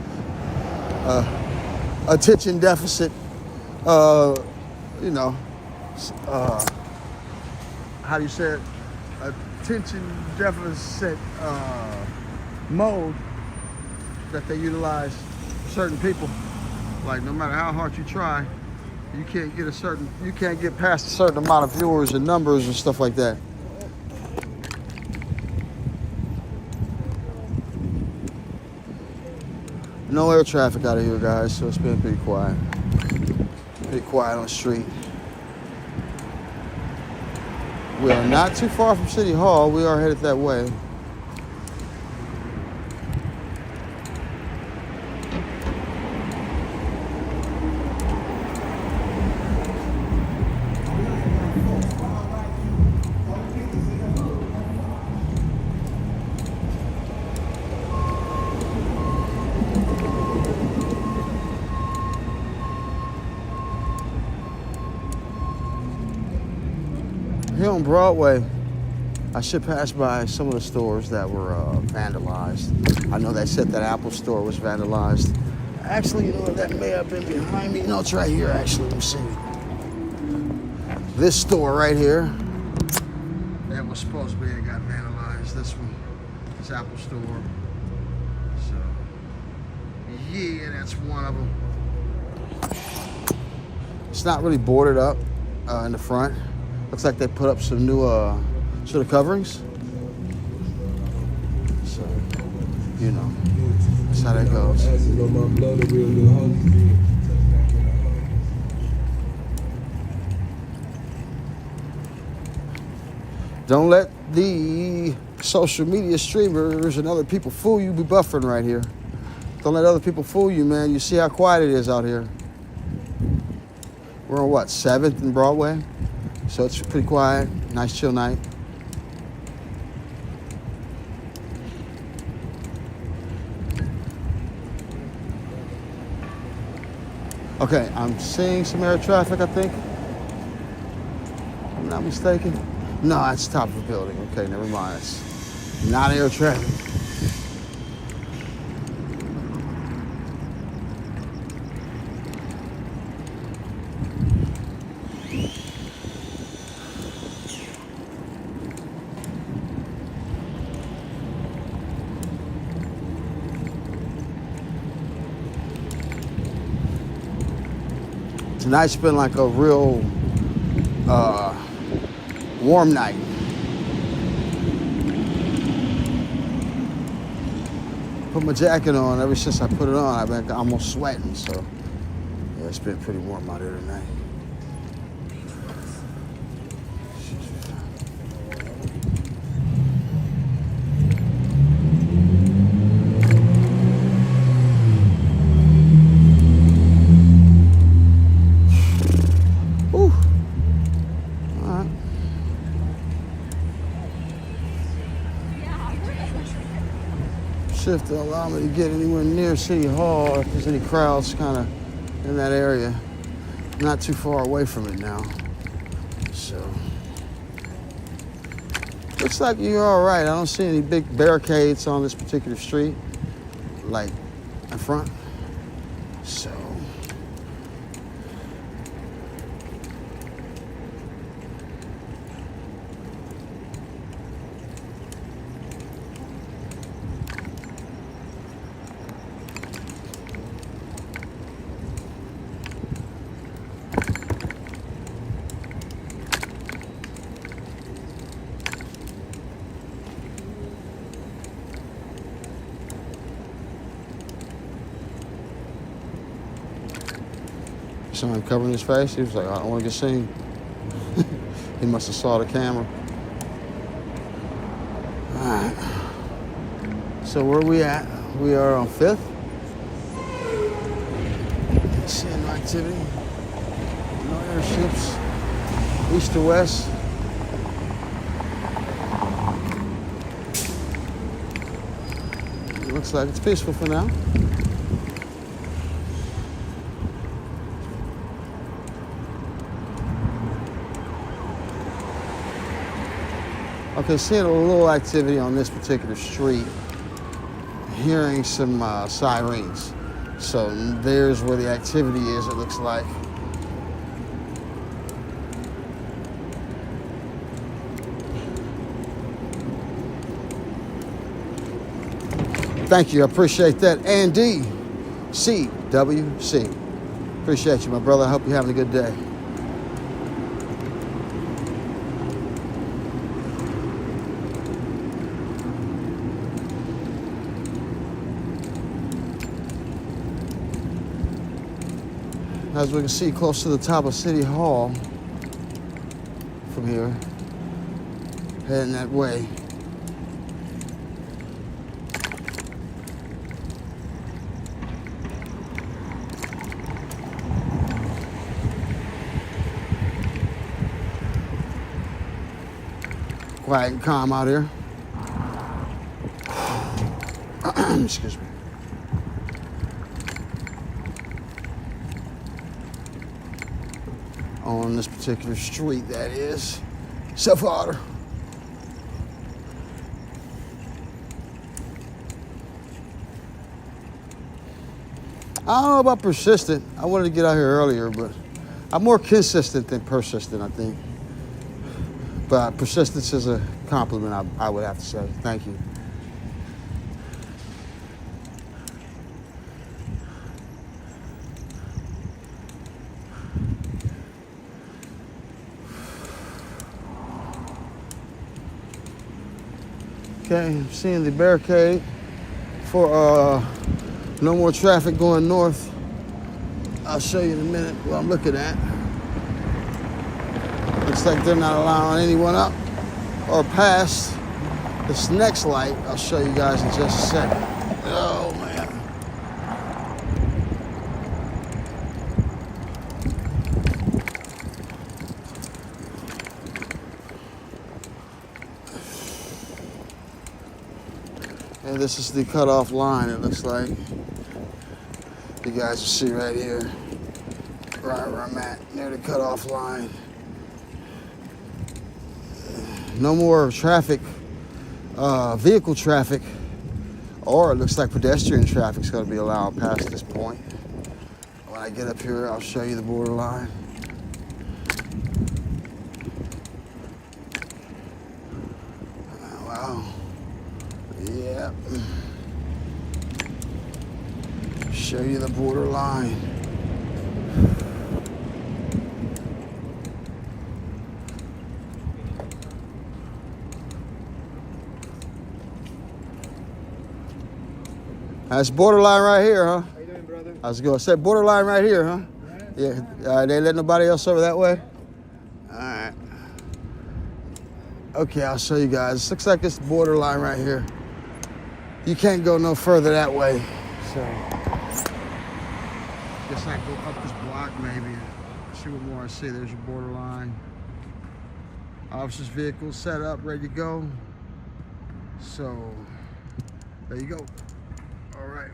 attention deficit, you know, how do you say it? Attention deficit mode that they utilize for certain people. Like, no matter how hard you try, you can't get past a certain amount of viewers and numbers and stuff like that. No air traffic out of here, guys, so it's been pretty quiet. Pretty quiet on the street. We are not too far from City Hall. We are headed that way. Here on Broadway, I should pass by some of the stores that were vandalized. I know they said that Apple store was vandalized. Actually, you know, that may have been behind me. No, it's right here, actually. Let me see. This store right here, that was supposed to be, it got vandalized. This one, this Apple store. So, yeah, that's one of them. It's not really boarded up in the front. Looks like they put up some new sort of coverings. So, you know, that's how that goes. Don't let the social media streamers and other people fool you. Be buffering right here. Don't let other people fool you, man. You see how quiet it is out here. We're on what, 7th and Broadway? So it's pretty quiet, nice chill night. Okay, I'm seeing some air traffic, I think. If I'm not mistaken. No, it's top of the building. Okay, never mind. It's not air traffic. Tonight's been like a real warm night. Put my jacket on. Ever since I put it on, I've been almost sweating. So yeah, it's been pretty warm out here tonight. If they'll allow me to get anywhere near City Hall, if there's any crowds kind of in that area. Not too far away from it now. So, looks like you're all right. I don't see any big barricades on this particular street, like in front. So, someone covering his face. He was like, I don't want to get seen. He must have saw the camera. All right. So where are we at? We are on 5th. Seeing no activity. No airships. East to west. looks like it's peaceful for now. Okay, seeing a little activity on this particular street. Hearing some sirens. So there's where the activity is, it looks like. Thank you, I appreciate that. Andy, CWC. Appreciate you, my brother. I hope you're having a good day. As we can see, close to the top of City Hall from here, heading that way. Quiet and calm out here. Excuse me. On this particular street, that is. Self-order. I don't know about persistent. I wanted to get out here earlier, but I'm more consistent than persistent, I think. But persistence is a compliment, I would have to say. Thank you. Okay, I'm seeing the barricade for no more traffic going north. I'll show you in a minute what I'm looking at. Looks like they're not allowing anyone up or past this next light. I'll show you guys in just a second. Oh, man. And this is the cutoff line, it looks like. You guys will see right here, right where I'm at, near the cutoff line. No more traffic, vehicle traffic, or it looks like pedestrian traffic is going to be allowed past this point. When I get up here, I'll show you the borderline. Wow. Yeah. Show you the borderline. That's borderline right here, huh? How you doing, brother? I was going to say borderline right here, huh? Yes. Yeah. They let nobody else over that way? All right. Okay, I'll show you guys. Looks like it's borderline right here. You can't go no further that way. So, guess I go up this block maybe. See what more I see. There's your borderline. Officer's vehicle set up, ready to go. So, there you go. All right.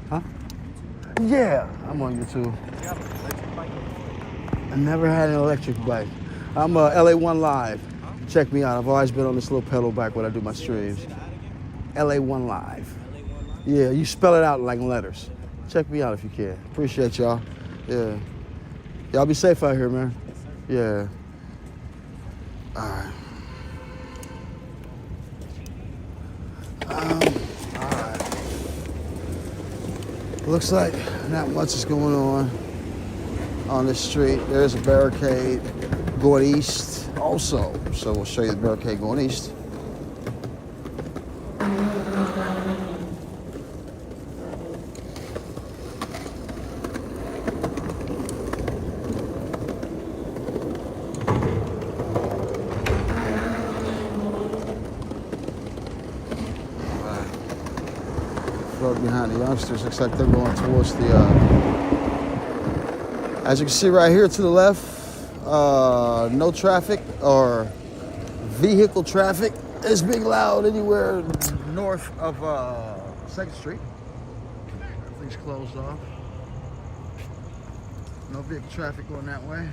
Huh? Yeah, I'm on YouTube. I never had an electric bike. I'm LA1 Live. Check me out. I've always been on this little pedal bike when I do my streams. LA1 Live. Yeah, you spell it out like letters. Check me out if you can. Appreciate y'all. Yeah. Y'all be safe out here, man. Yeah. All right. All right. Looks like not much is going on this street. There's a barricade going east also. So we'll show you the barricade going east. Behind the youngsters, looks like they're going towards the as you can see right here to the left, no traffic or vehicle traffic is being allowed anywhere north of 2nd Street. Everything's closed off. No vehicle traffic going that way.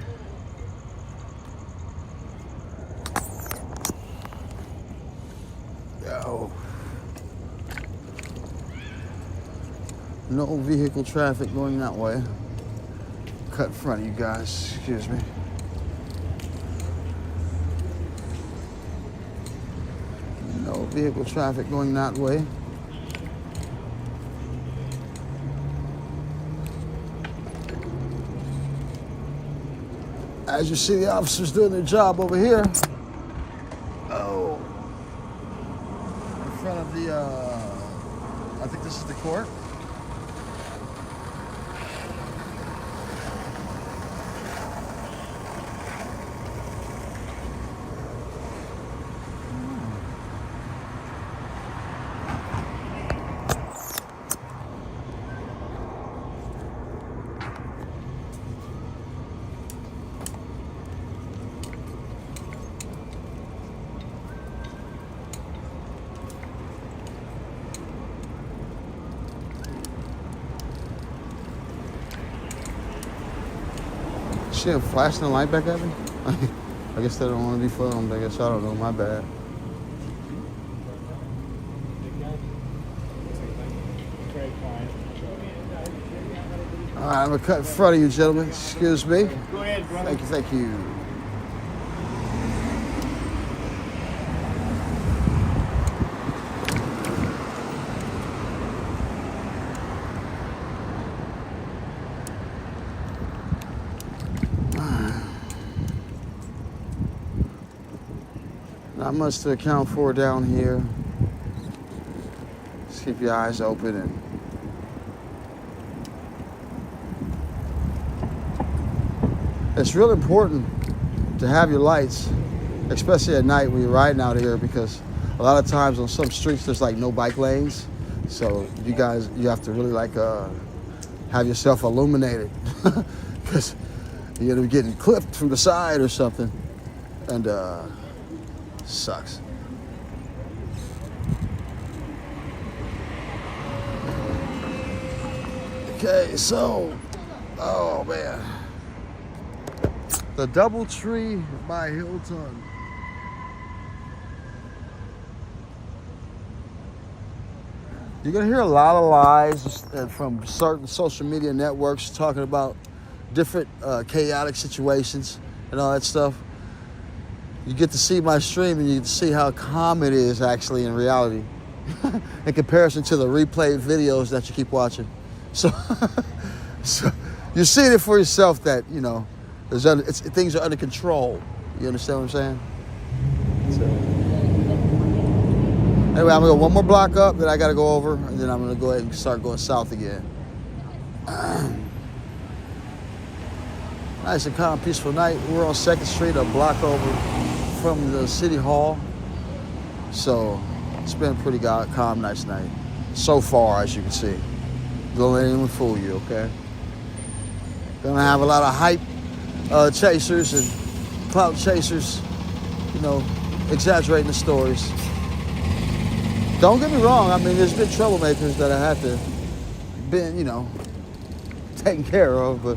Yo. No vehicle traffic going that way. Cut in front of you guys, excuse me. No vehicle traffic going that way. As you see, the officers doing their job over here. Oh. In front of the, I think this is the court. See him flashing the light back at me? I guess they don't want to be filmed. I guess I don't know. My bad. All right, I'm going to cut in front of you, gentlemen. Excuse me. Go ahead, brother. Thank you, thank you. Not much to account for down here. Just keep your eyes open and it's real important to have your lights, especially at night when you're riding out here, because a lot of times on some streets there's like no bike lanes. So you have to really like have yourself illuminated because you're gonna be getting clipped from the side or something, and sucks. Okay, so, oh man. The DoubleTree by Hilton. You're gonna hear a lot of lies from certain social media networks talking about different chaotic situations and all that stuff. You get to see my stream and you get to see how calm it is actually in reality in comparison to the replayed videos that you keep watching. So, so you're seeing it for yourself that, you know, things are under control. You understand what I'm saying? So, anyway, I'm gonna go one more block up that I gotta go over, and then I'm gonna go ahead and start going south again. Nice and calm, peaceful night. We're on 2nd Street, a block over from the City Hall. So it's been a pretty calm, nice night. So far, as you can see. Don't let anyone fool you, okay? Gonna have a lot of hype chasers and clout chasers, you know, exaggerating the stories. Don't get me wrong, I mean, there's been troublemakers that I had to been, you know, taken care of, but,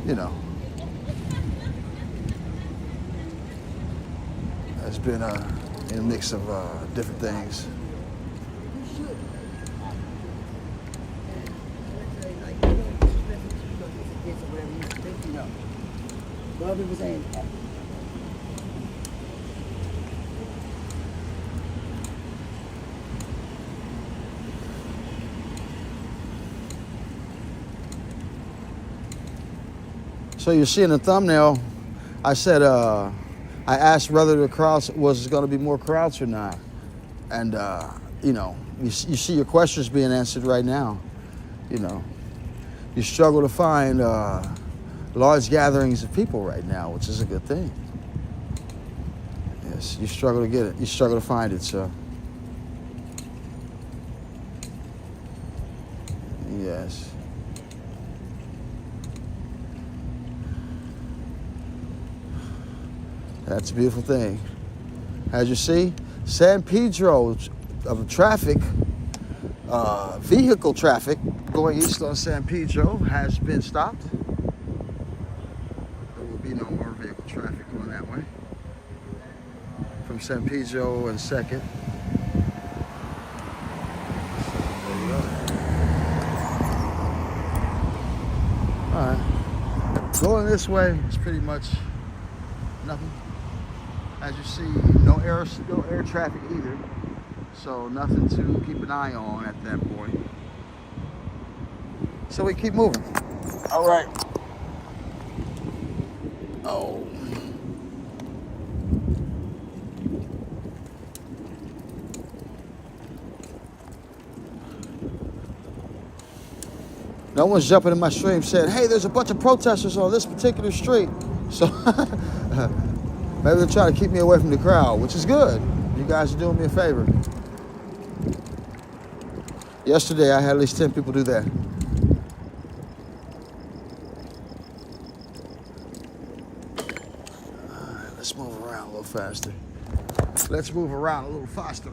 you know, it's been in a mix of different things. So you're seeing the thumbnail. I said, I asked whether the crowds was going to be more crowds or not. And, you know, you see your questions being answered right now. You know, you struggle to find large gatherings of people right now, which is a good thing. Yes, you struggle to get it. You struggle to find it, so. Yes. That's a beautiful thing. As you see, San Pedro of traffic, vehicle traffic going east on San Pedro has been stopped. There will be no more vehicle traffic going that way. From San Pedro and 2nd. There you go. Alright. Going this way is pretty much nothing. As you see, no air traffic either. So nothing to keep an eye on at that point. So we keep moving. All right. Oh. No one's jumping in my stream saying, hey, there's a bunch of protesters on this particular street. So maybe they're trying to keep me away from the crowd, which is good. You guys are doing me a favor. Yesterday, I had at least 10 people do that. All right, let's move around a little faster. Let's move around a little faster.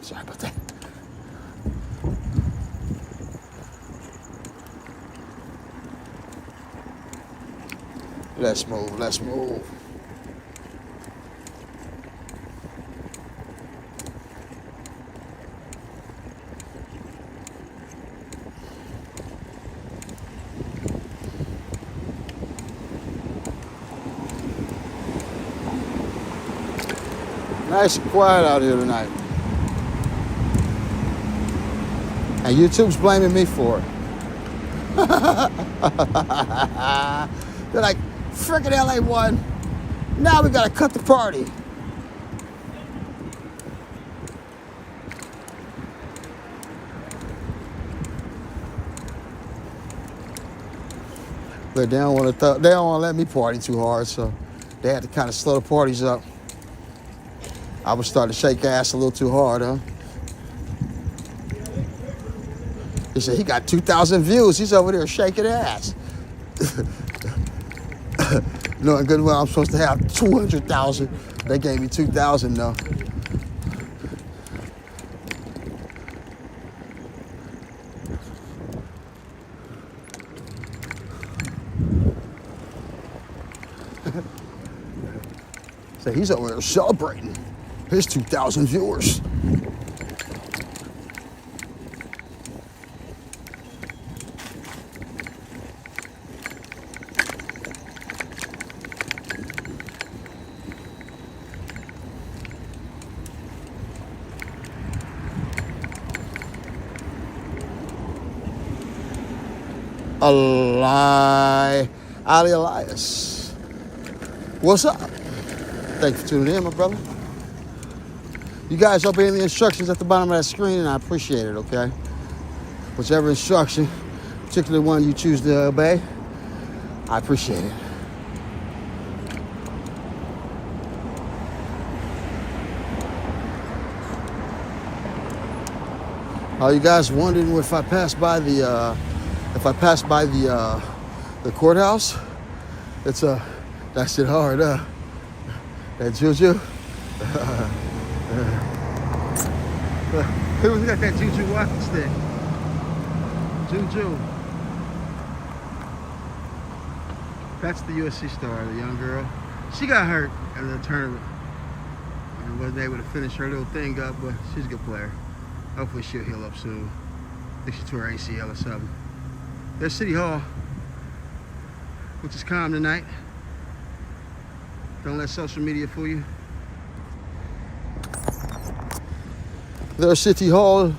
Sorry about that. Let's move, let's move. Nice and quiet out here tonight. And YouTube's blaming me for it. They're like, frickin' LA won. Now we gotta cut the party. But they don't want to let me party too hard, so they had to kind of slow the parties up. I was starting to shake ass a little too hard, huh? He said he got 2,000 views. He's over there shaking ass. Knowing good well I'm supposed to have 200,000. They gave me 2,000 though. So he's over there celebrating his 2,000 viewers. Ali Elias. What's up? Thank you for tuning in, my brother. You guys obeying the instructions at the bottom of that screen, and I appreciate it, okay? Whichever instruction, particularly one you choose to obey, I appreciate it. Are you guys wondering if I pass by the the courthouse? It's that shit hard, huh? That juju. Who's got that juju walking stick? Juju. That's the USC star, the young girl. She got hurt at the tournament and wasn't able to finish her little thing up, but she's a good player. Hopefully she'll heal up soon. I think she tore her ACL or something. There's City Hall, which is calm tonight. Don't let social media fool you. There's City Hall.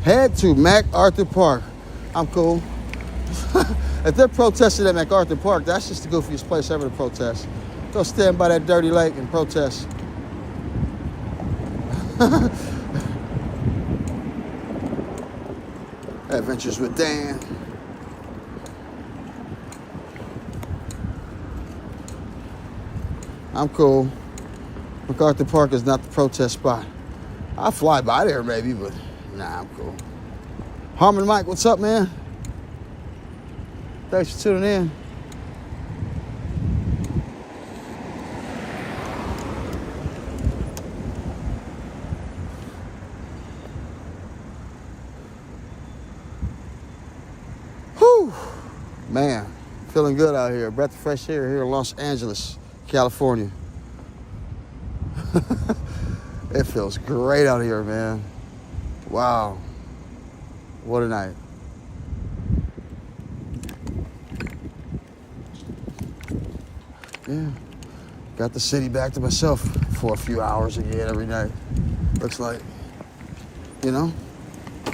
Head to MacArthur Park. I'm cool. If they're protesting at MacArthur Park, that's just the goofiest place ever to protest. Go stand by that dirty lake and protest. Adventures with Dan. I'm cool. MacArthur Park is not the protest spot. I'll fly by there maybe, but nah, I'm cool. Harmon Mike, what's up, man? Thanks for tuning in. Whew, man, feeling good out here. Breath of fresh air here in Los Angeles, California. It feels great out here, man. Wow. What a night. Yeah. Got the city back to myself for a few hours again every night. Looks like, you know?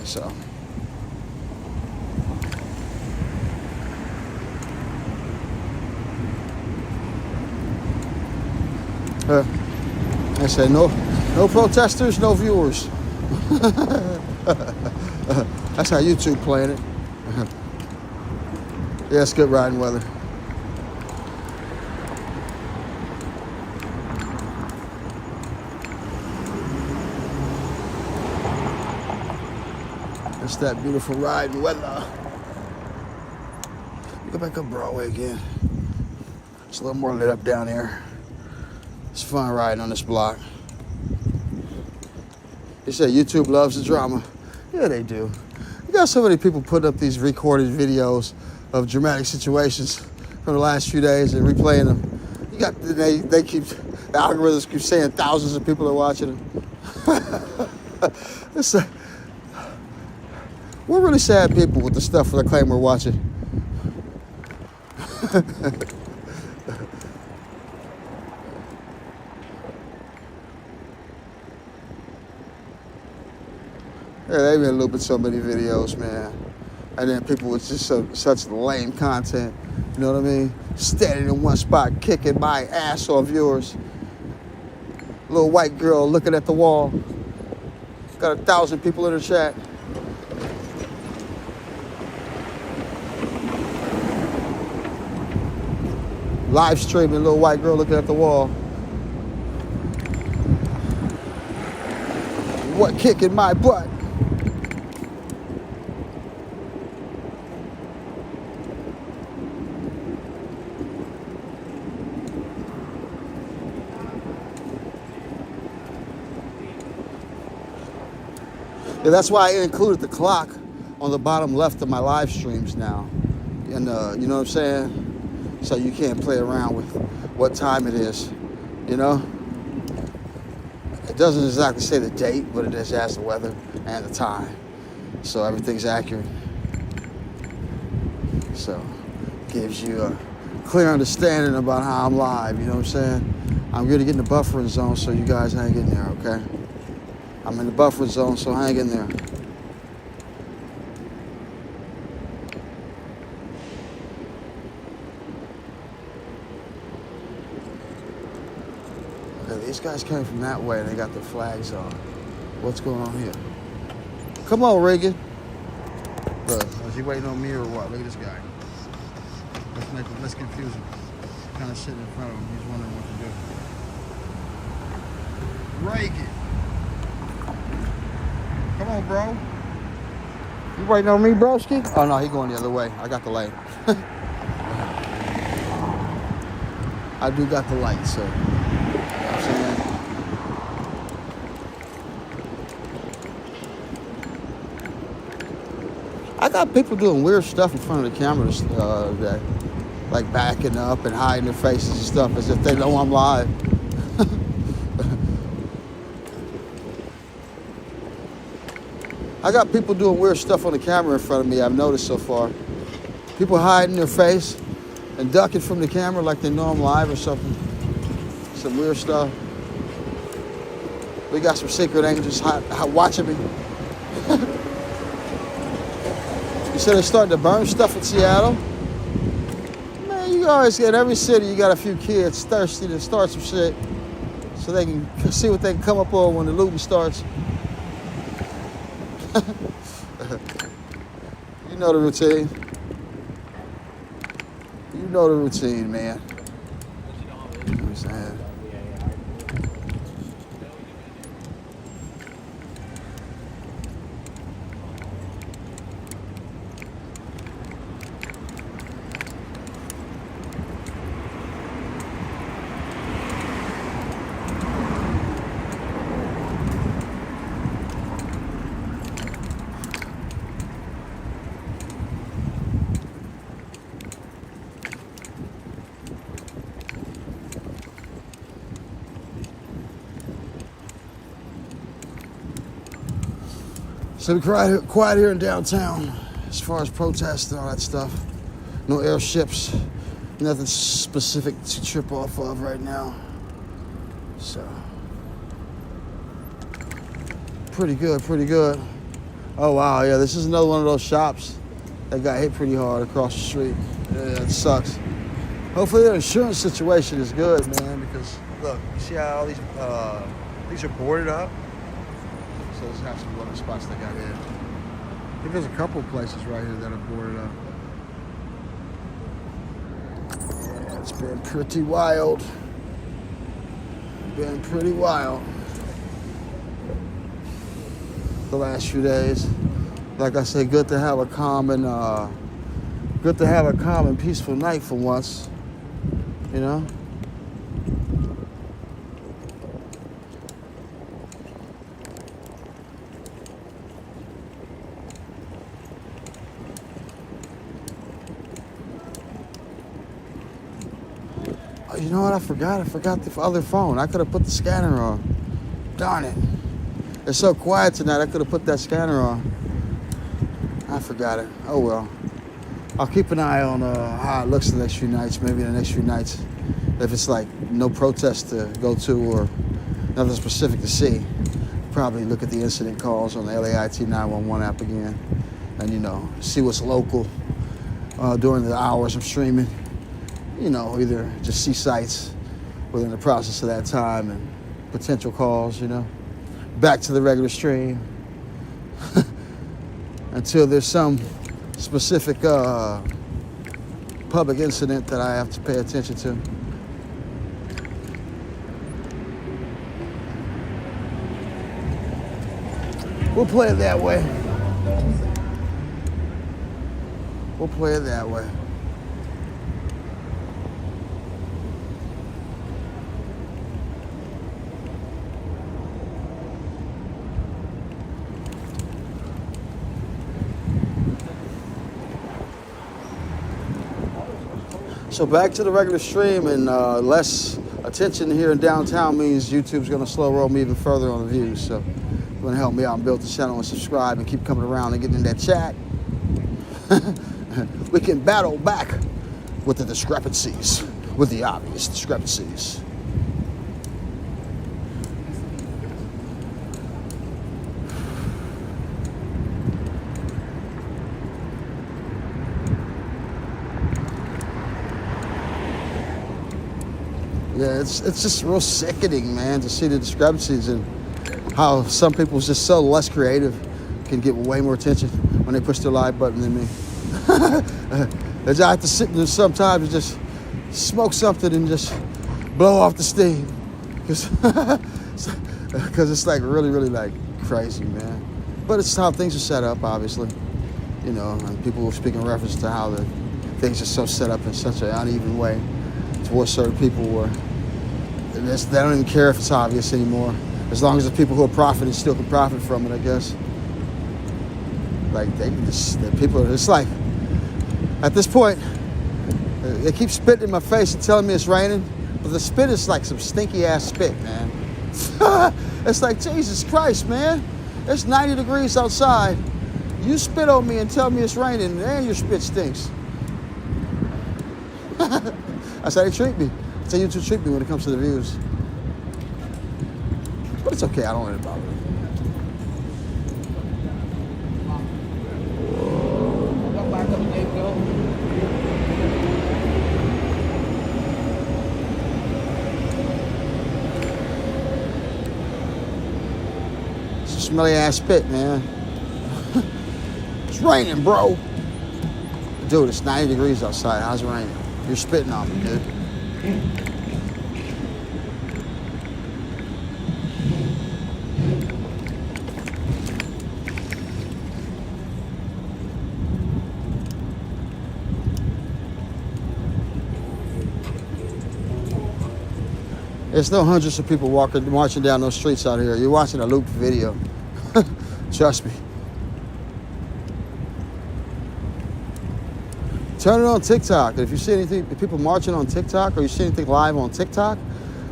So. I say no protesters, no viewers. That's how YouTube playing it. Yeah, it's good riding weather. It's that beautiful riding weather. Go back up Broadway again. It's a little more lit up down here. It's fun riding on this block. You say YouTube loves the drama. Yeah, they do. You got so many people putting up these recorded videos of dramatic situations from the last few days and replaying them. You got they keep, the algorithms keep saying thousands of people are watching them. We're really sad people with the stuff that claim we're watching. Yeah, they've been looping so many videos, man. And then people with just such lame content, you know what I mean? Standing in one spot, kicking my ass on viewers. Little white girl looking at the wall. Got 1,000 people in her chat. Live streaming, little white girl looking at the wall. What kicking my butt? Yeah, that's why I included the clock on the bottom left of my live streams now. And you know what I'm saying? So you can't play around with what time it is, you know? It doesn't exactly say the date, but it just has the weather and the time. So everything's accurate. So gives you a clear understanding about how I'm live, you know what I'm saying? I'm going to get in the buffering zone, so you guys hang in there, okay? I'm in the buffer zone, so hang in there. Okay, these guys came from that way and they got their flags on. What's going on here? Come on, Reagan. Look, is he waiting on me or what? Look at this guy. Let's confuse him. Kind of sitting in front of him. He's wondering what to do. Reagan. Come on, bro. You waiting on me, broski? Oh, no, he going the other way. I got the light. I do got the light, so. You know what I'm saying? I got people doing weird stuff in front of the cameras today. Like backing up and hiding their faces and stuff as if they know I'm live. I got people doing weird stuff on the camera in front of me, I've noticed so far. People hiding their face and ducking from the camera like they know I'm live or something. Some weird stuff. We got some secret angels watching me. You said they're starting to burn stuff in Seattle? Man, you always get every city, you got a few kids thirsty to start some shit so they can see what they can come up on when the looting starts. You know the routine. You know the routine, man. You know what I'm saying? So we're quiet here in downtown as far as protests and all that stuff. No airships, nothing specific to trip off of right now. So, pretty good, pretty good. Oh wow, yeah, this is another one of those shops that got hit pretty hard across the street. Yeah, it sucks. Hopefully their insurance situation is good, man, because look, you see how all these are boarded up? So this has to be one of the spots that got hit. I think there's a couple of places right here that are boarded up. Yeah, it's been pretty wild. Been pretty wild the last few days. Like I said, good to have a calm and peaceful night for once. You know? Oh, you know what? I forgot the other phone. I could have put the scanner on. Darn it. It's so quiet tonight, I could have put that scanner on. I forgot it. Oh well. I'll keep an eye on how it looks the next few nights. Maybe the next few nights, if it's like no protest to go to or nothing specific to see, probably look at the incident calls on the LAIT 911 app again, and you know, see what's local during the hours of streaming. You know, either just see sites within the process of that time and potential calls. You know, back to the regular stream until there's some specific public incident that I have to pay attention to. We'll play it that way. We'll play it that way. So back to the regular stream, and less attention here in downtown means YouTube's going to slow roll me even further on the views. So you're going to help me out and build the channel and subscribe and keep coming around and getting in that chat. We can battle back with the discrepancies, with the obvious discrepancies. Yeah, it's just real sickening, man, to see the discrepancies and how some people just so less creative can get way more attention when they push their like button than me. I have to sit there sometimes and just smoke something and just blow off the steam, because it's like really, really like crazy, man. But it's how things are set up, obviously. You know, and people will speak in reference to how the things are so set up in such an uneven way towards certain people where they don't even care if it's obvious anymore, as long as the people who are profiting still can profit from it, I guess. Like it's like, at this point, they keep spitting in my face and telling me it's raining, but the spit is like some stinky ass spit, man. It's like, Jesus Christ, man. It's 90 degrees outside. You spit on me and tell me it's raining, and your spit stinks. That's how they treat me. That's how YouTube treat me when it comes to the views. But it's okay, I don't worry about it. It's a smelly ass spit, man. It's raining, bro. Dude, it's 90 degrees outside. How's it raining? You're spitting on me, dude. There's no hundreds of people marching down those streets out here. You're watching a looped video. Trust me. Turn it on TikTok. And if you see anything, if people marching on TikTok, or you see anything live on TikTok,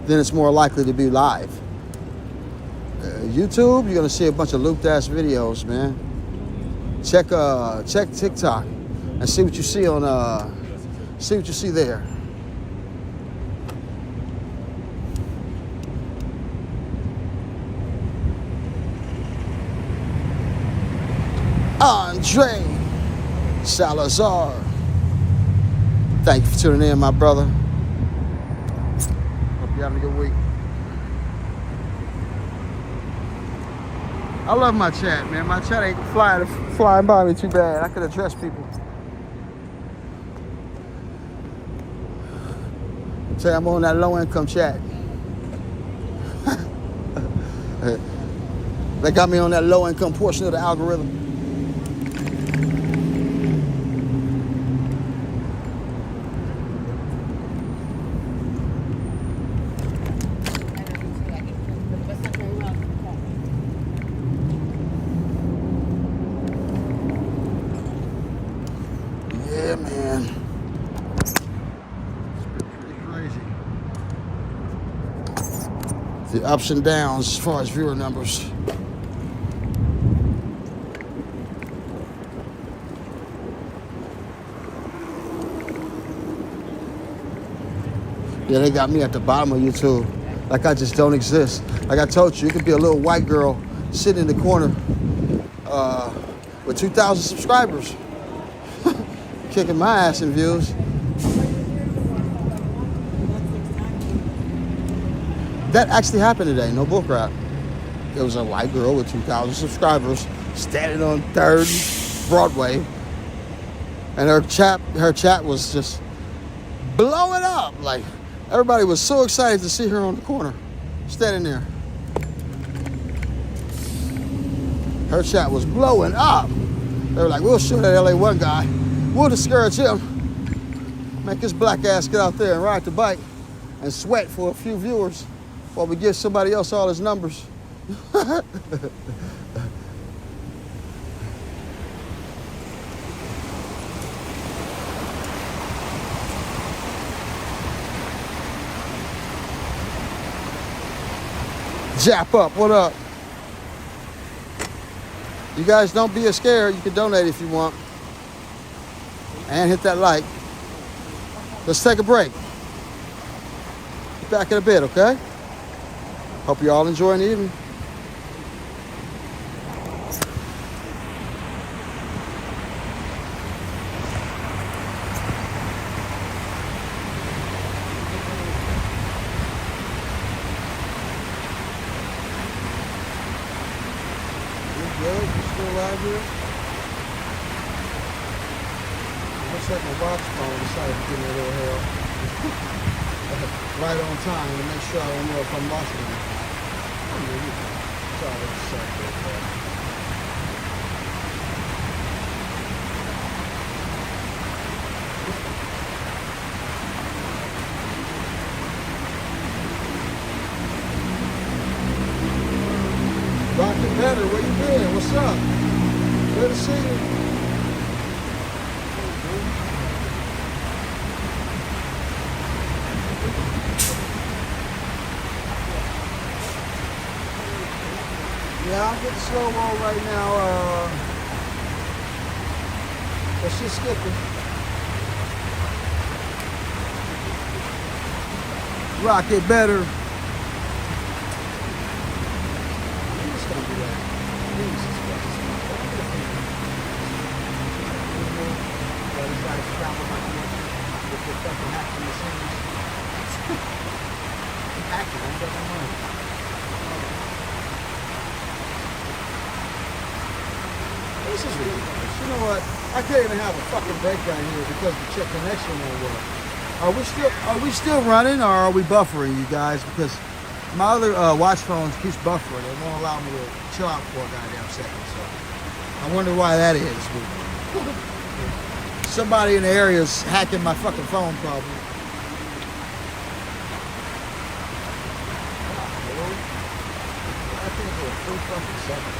then it's more likely to be live. YouTube, you're gonna see a bunch of looped ass videos, man. check TikTok and see what you see on see what you see there. Andre Salazar. Thank you for tuning in, my brother. Hope you're having a good week. I love my chat, man. My chat ain't flying by me too bad. I could address people. Say I'm on that low income chat. They got me on that low income portion of the algorithm. Yeah, man. It's been pretty crazy. The ups and downs as far as viewer numbers. Yeah, they got me at the bottom of YouTube. Like I just don't exist. Like I told you, you could be a little white girl sitting in the corner with 2,000 subscribers. Kicking my ass in views. That actually happened today, no bullcrap. There was a white girl with 2,000 subscribers standing on 3rd Broadway. And her chat was just blowing up. Like, everybody was so excited to see her on the corner, standing there. Her chat was blowing up. They were like, we'll show that LA one guy. We'll discourage him. Make his black ass get out there and ride the bike and sweat for a few viewers while we give somebody else all his numbers. Jap up, what up? You guys don't be scared. You can donate if you want. And hit that like. Let's take a break. Be back in a bit, okay? Hope you all enjoying the evening. Check my watch phone, decided to give me a little hell. Right on time to make sure I don't know if I'm lost or not. I mean, it's always set. Rocket Better, where you been? What's up? Good to see you. Yeah, I'll get the slow-mo right now. Let's just skip it. Rocket Better. This is ridiculous. You know what? I can't even have a fucking breakdown here because the chip connection won't work. Are we still running, or are we buffering, you guys? Because my other watch phone keeps buffering. It won't allow me to chill out for a goddamn second. So I wonder why that is. Somebody in the area is hacking my fucking phone, probably. I think for a full fucking second.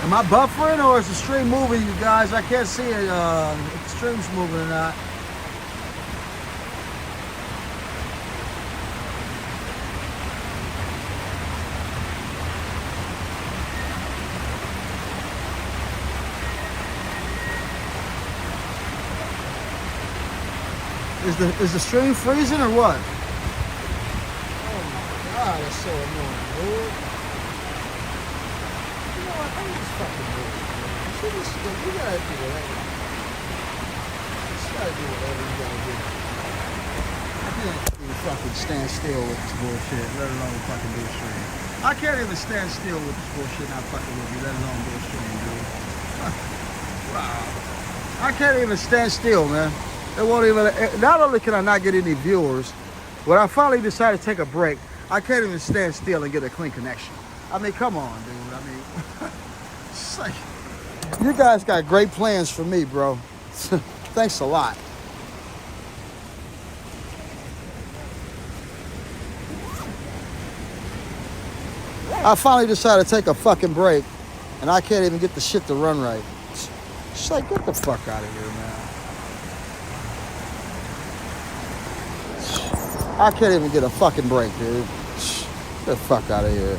Am I buffering or is the stream moving, you guys? I can't see it, if the stream's moving or not. Is the stream freezing or what? Oh my God, that's so annoying, dude. You know what? I'm just fucking moving. You gotta do whatever. You just gotta do whatever you gotta do. I can't even fucking stand still with this bullshit, let alone fucking do a stream. I can't even stand still with this bullshit not fucking with you, let alone do a stream, dude. Wow. I can't even stand still, man. It won't even, not only can I not get any viewers, when I finally decided to take a break, I can't even stand still and get a clean connection. I mean, come on, dude. I mean, it's like, you guys got great plans for me, bro. Thanks a lot. I finally decided to take a fucking break, and I can't even get the shit to run right. It's like, get the fuck out of here, man. I can't even get a fucking break, dude. Get the fuck out of here.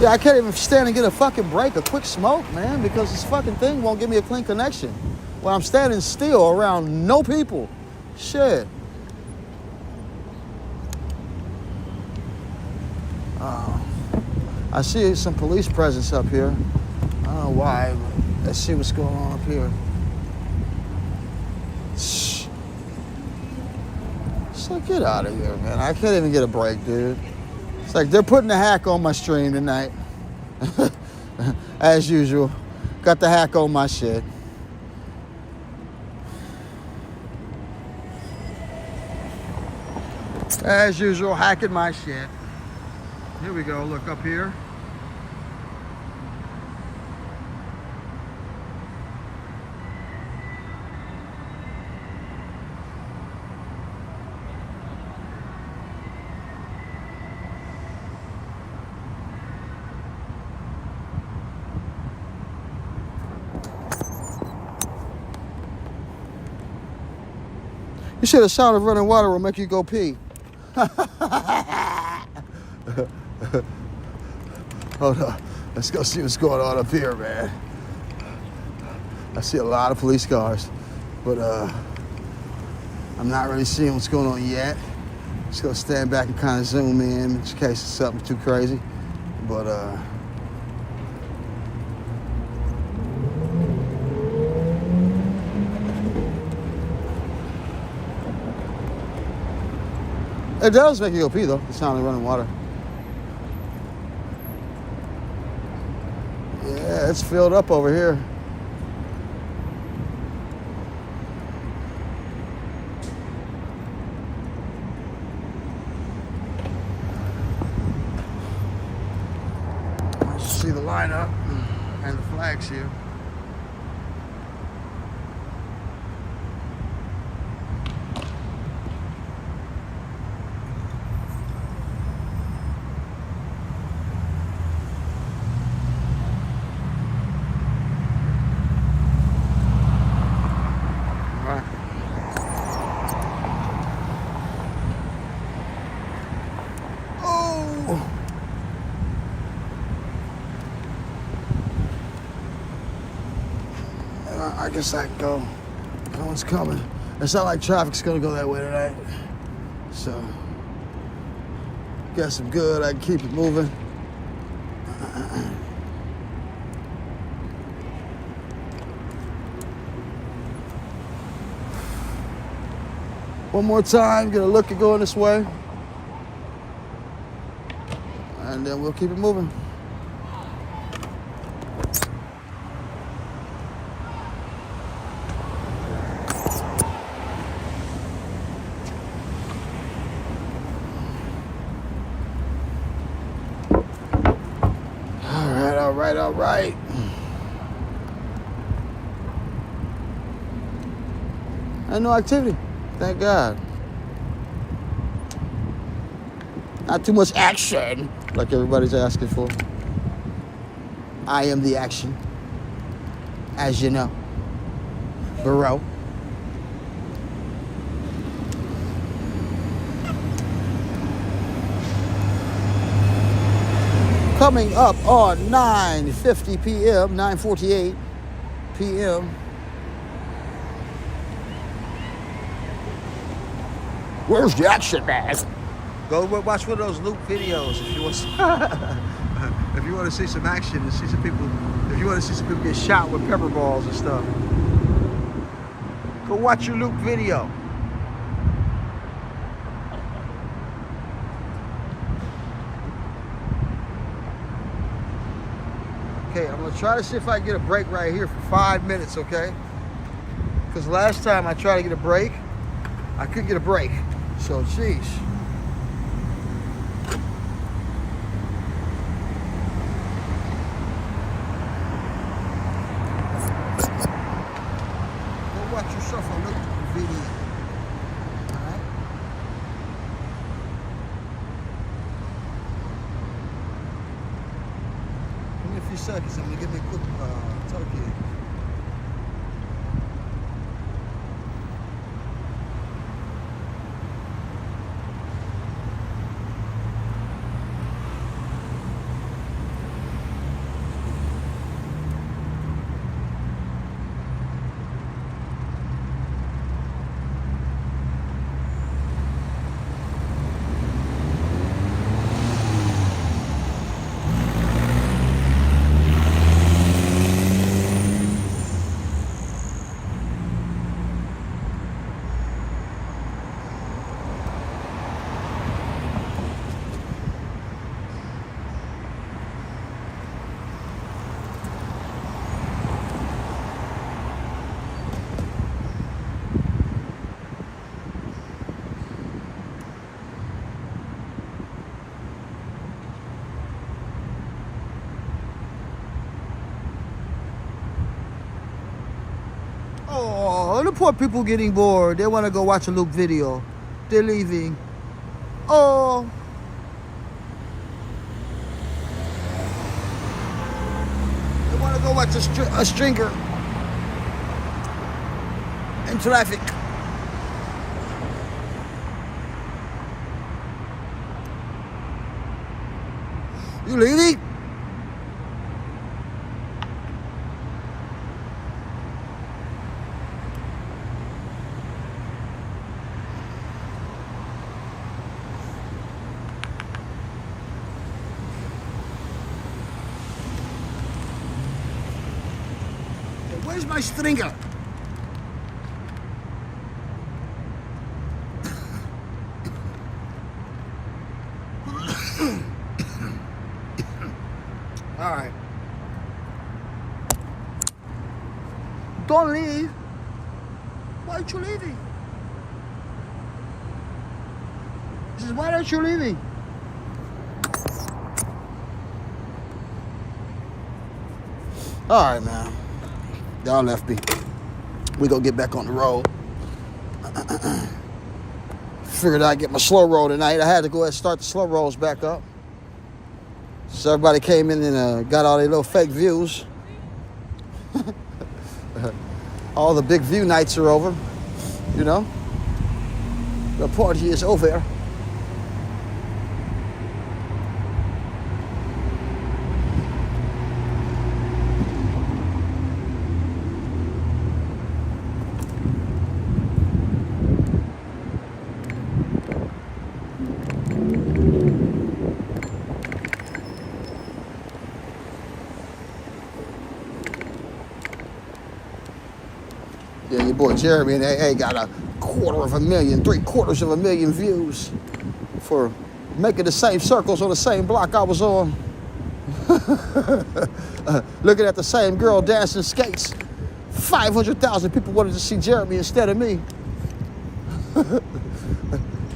Yeah, I can't even stand and get a fucking break, a quick smoke, man, because this fucking thing won't give me a clean connection when I'm standing still around no people. Shit. I see some police presence up here. I don't know why, but let's see what's going on up here. It's like, get out of here, man. I can't even get a break, dude. It's like they're putting the hack on my stream tonight. As usual. Got the hack on my shit. As usual, hacking my shit. Here we go, look up here. You said the sound of running water will make you go pee. Hold on. Let's go see what's going on up here, man. I see a lot of police cars, but I'm not really seeing what's going on yet. Just gonna stand back and kind of zoom in case it's something too crazy. But it does make you go pee, though, the sound of running water. Yeah, it's filled up over here. I see the lineup and the flags here. I guess I can go. No one's coming. It's not like traffic's gonna go that way tonight. So, guess I'm good. I can keep it moving. One more time, get a look at going this way. And then we'll keep it moving. All right. And no activity. Thank God. Not too much action, like everybody's asking for. I am the action, as you know. Bro. Coming up on 9:50 p.m., 9:48 p.m. Where's the action, man? Go watch one of those loop videos if you want. If you want to see some action and see some people, if you want to see some people get shot with pepper balls and stuff, go watch your loop video. Okay, I'm gonna try to see if I can get a break right here for 5 minutes, okay? Because last time I tried to get a break, I couldn't get a break. So, geez. Go watch yourself a loop video. Alright? Give me a few seconds. I'm gonna give me a quick turkey. Oh, the poor people getting bored. They want to go watch a loop video. They're leaving. Oh. They want to go watch a stringer in traffic. You leaving? Where's my stringer? All right. Don't leave. Why aren't you leaving? He says, why aren't you leaving? All right, man. Y'all left me. We gonna get back on the road. Figured I'd get my slow roll tonight. I had to go ahead and start the slow rolls back up. So everybody came in and got all their little fake views. All the big view nights are over. You know? The party is over. Yeah, your boy Jeremy and AA got 250,000, 750,000 views for making the same circles on the same block I was on. Looking at the same girl dancing skates. 500,000 people wanted to see Jeremy instead of me.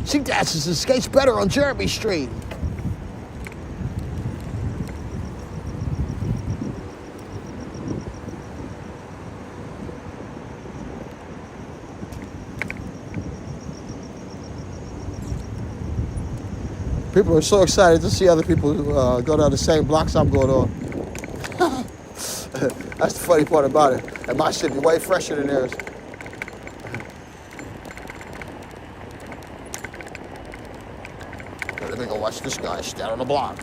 She dances and skates better on Jeremy Street. People are so excited to see other people go down the same blocks I'm going on. That's the funny part about it. And my shit be way fresher than theirs. Let me go watch this guy stand on the block.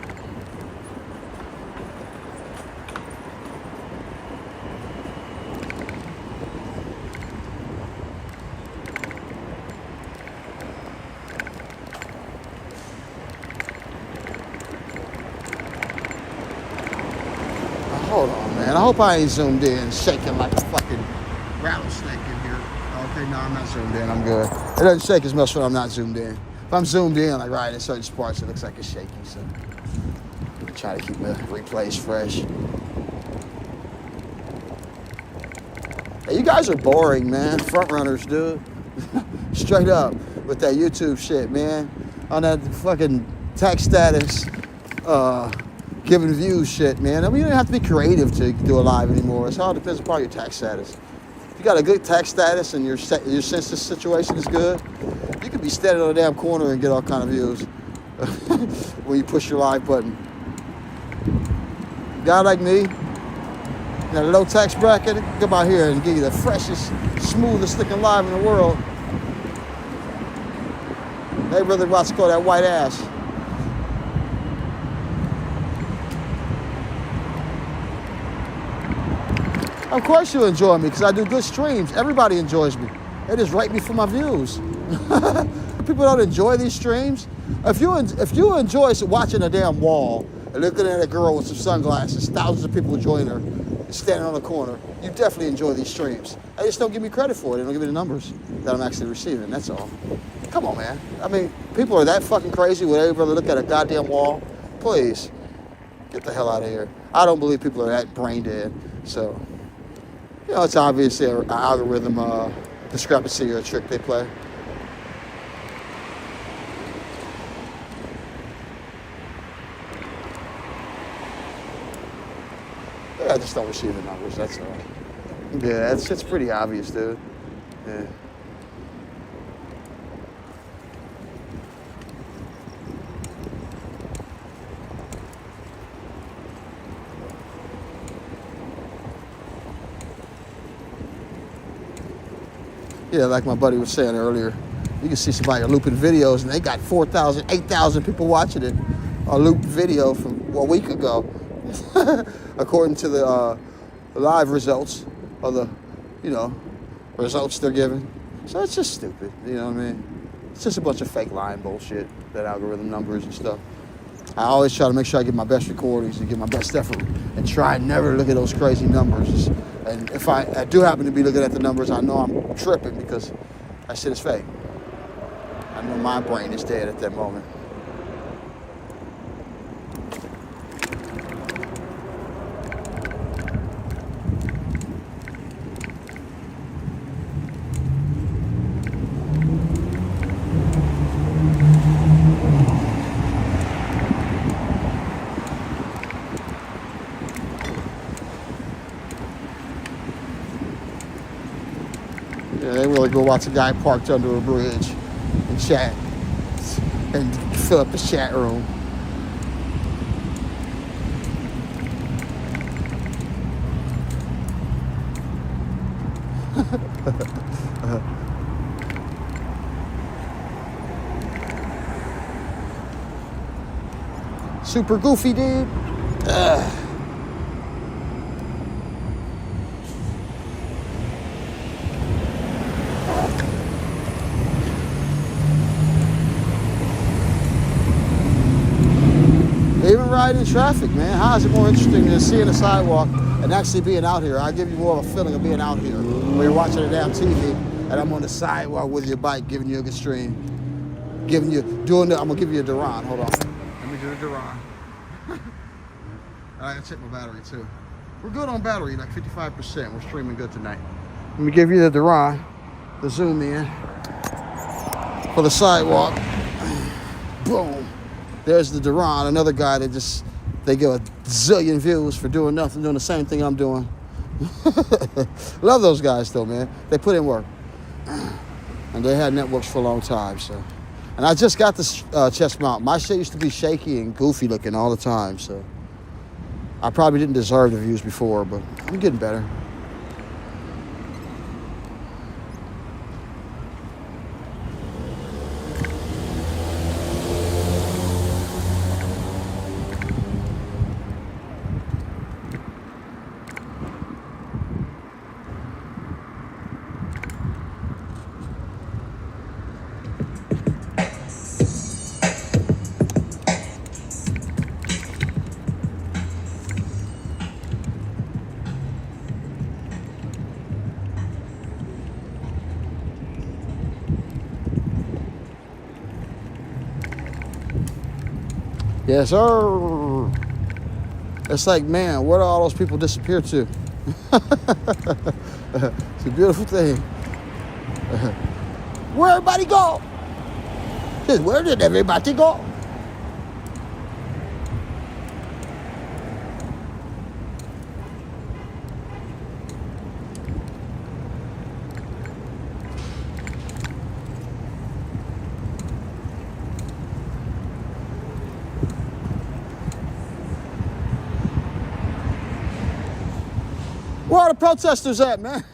Hold on, man. I hope I ain't zoomed in, shaking like a fucking rattlesnake in here. Okay, no, I'm not zoomed in. I'm good. It doesn't shake as much when I'm not zoomed in. If I'm zoomed in, like right in certain spots, it looks like it's shaky. So I try to keep the replays fresh. Hey, you guys are boring, man. Front runners, dude. Straight up with that YouTube shit, man. On that fucking tax status. Giving views shit, man. I mean, you don't have to be creative to do a live anymore. It all depends upon your tax status. If you got a good tax status and your census situation is good, you could be standing on a damn corner and get all kind of views when you push your live button. A guy like me, got a low tax bracket, come out here and give you the freshest, smoothest looking live in the world. Hey, brother, about to call that white ass. Of course you enjoy me, because I do good streams. Everybody enjoys me. They just rate me for my views. People don't enjoy these streams. If you enjoy watching a damn wall and looking at a girl with some sunglasses, thousands of people join her, standing on the corner, you definitely enjoy these streams. They just don't give me credit for it. They don't give me the numbers that I'm actually receiving, that's all. Come on, man. I mean, people are that fucking crazy would ever look at a goddamn wall? Please, get the hell out of here. I don't believe people are that brain dead, so... You know, it's obviously an algorithm discrepancy or a trick they play. Yeah, I just don't receive the numbers, that's all. Yeah, it's pretty obvious, dude. Yeah. Yeah, like my buddy was saying earlier, you can see somebody looping videos and they got 4,000, 8,000 people watching it. A looped video from a week ago, according to the live results or the, results they're giving. So it's just stupid, you know what I mean? It's just a bunch of fake lying bullshit, that algorithm numbers and stuff. I always try to make sure I get my best recordings and get my best effort and try and never look at those crazy numbers. And if I do happen to be looking at the numbers, I know I'm tripping because that shit is fake. I know my brain is dead at that moment. Yeah, they really go watch a guy parked under a bridge and chat and fill up the chat room. Super goofy, dude. Even riding in traffic, man. How is it more interesting than seeing a sidewalk and actually being out here? I give you more of a feeling of being out here when you're watching a damn TV and I'm on the sidewalk with your bike, giving you a good stream, I'm gonna give you a Duran. Hold on. Let me do a Duran. All right, I checked my battery too. We're good on battery, like 55%. We're streaming good tonight. Let me give you the Duran, the zoom in for the sidewalk. Boom. There's the Duran, another guy that they give a zillion views for doing nothing, doing the same thing I'm doing. Love those guys though, man. They put in work. And they had networks for a long time, so. And I just got this chest mount. My shit used to be shaky and goofy looking all the time, so I probably didn't deserve the views before, but I'm getting better. Yes, sir. It's like, man, where do all those people disappear to? It's a beautiful thing. Where everybody go? Just where did everybody go? Where are the protesters at, man?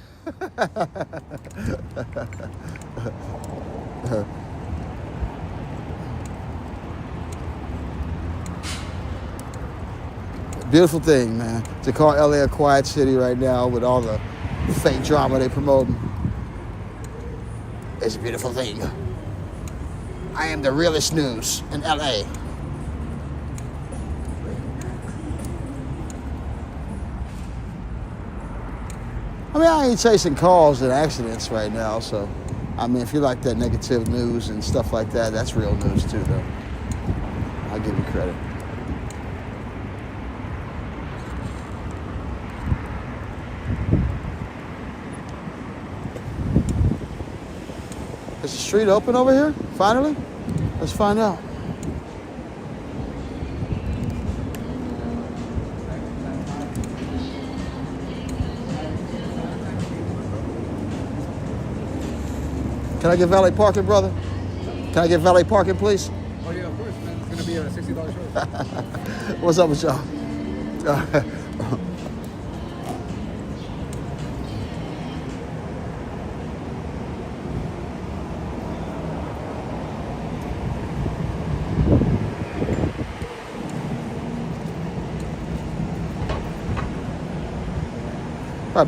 Beautiful thing, man. To call LA a quiet city right now with all the fake drama they promoting. It's a beautiful thing. I am the realest news in LA. I mean, I ain't chasing calls and accidents right now, so I mean, if you like that negative news and stuff like that, that's real news too, though. I'll give you credit. Is the street open over here? Finally? Let's find out. Can I get valet parking, brother? Can I get valet parking, please? Oh, yeah, of course, man. It's going to be a $60 short. What's up with y'all?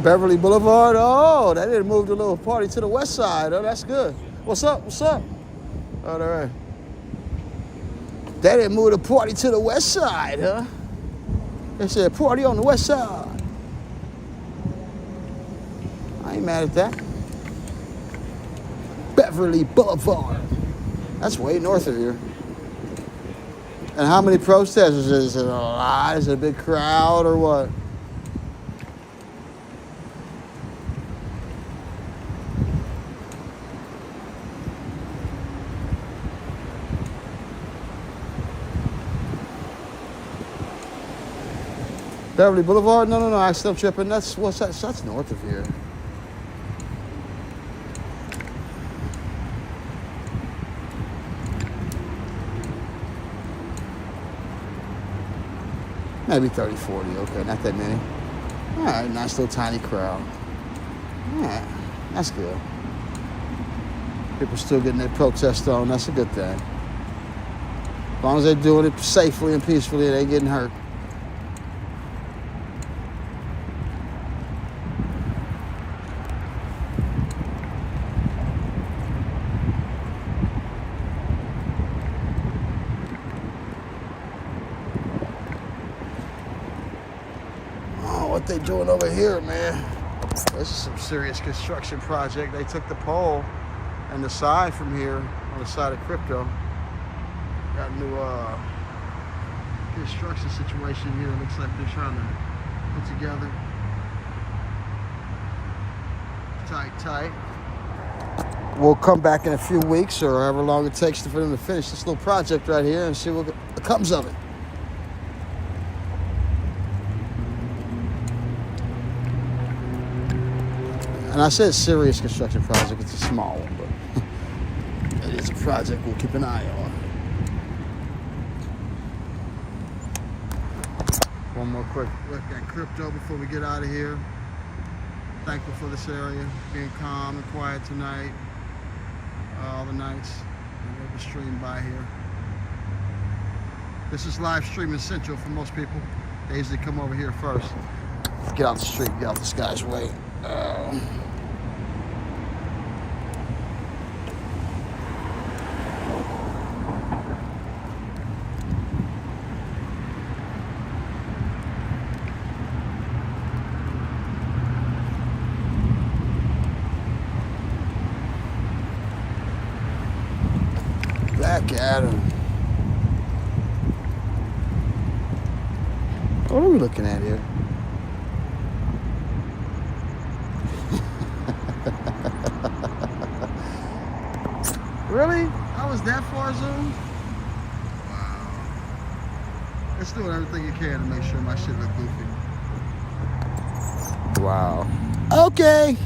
Beverly Boulevard. Oh, they didn't move the little party to the west side. Oh, that's good. What's up? What's up? All right. They didn't move the party to the west side, huh? They said party on the west side. I ain't mad at that. Beverly Boulevard. That's way north of here. And how many protesters? Is it a lot? Is it a big crowd or what? Beverly Boulevard? No, I still tripping. That's north of here. Maybe 30, 40. Okay, not that many. All right, nice little tiny crowd. All right, that's good. People still getting their protest on. That's a good thing. As long as they're doing it safely and peacefully, they ain't getting hurt. What they doing over here, man? This is some serious construction project. They took the pole and the side from here on the side of Crypto. Got a new construction situation here. It looks like they're trying to put together. Tight. We'll come back in a few weeks or however long it takes for them to finish this little project right here and see what comes of it. And I said serious construction project. It's a small one, but it is That's a project we'll keep an eye on. One more quick look at crypto before we get out of here. Thankful for this area being calm and quiet tonight. All the nights. We're able to stream by here. This is live stream essential for most people. They usually come over here first. Get out the street, get out this guy's way. Back at him. What are we looking at here? Really? I was that far zoomed? Wow. It's doing everything you can to make sure my shit look goofy. Wow. Okay.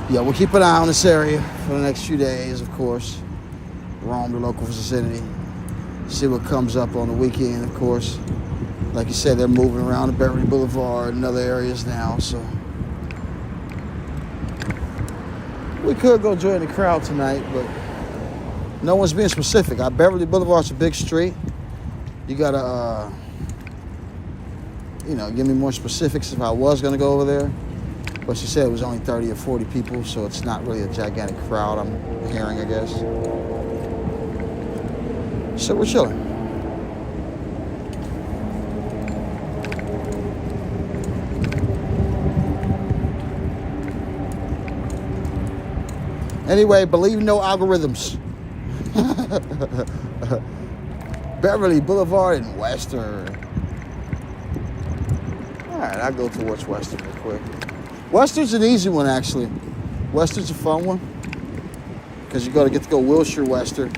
Yeah, we'll keep an eye on this area for the next few days, of course. Roam the local vicinity. See what comes up on the weekend, of course. Like you said, they're moving around the Beverly Boulevard and other areas now, so. We could go join the crowd tonight, but no one's being specific. Our Beverly Boulevard's a big street. You gotta, give me more specifics if I was gonna go over there. But she said it was only 30 or 40 people, so it's not really a gigantic crowd, I'm hearing, I guess. So we're chilling. Anyway, believe no algorithms. Beverly Boulevard and Western. All right, I'll go towards Western real quick. Western's an easy one, actually. Western's a fun one because you get to go Wilshire Western.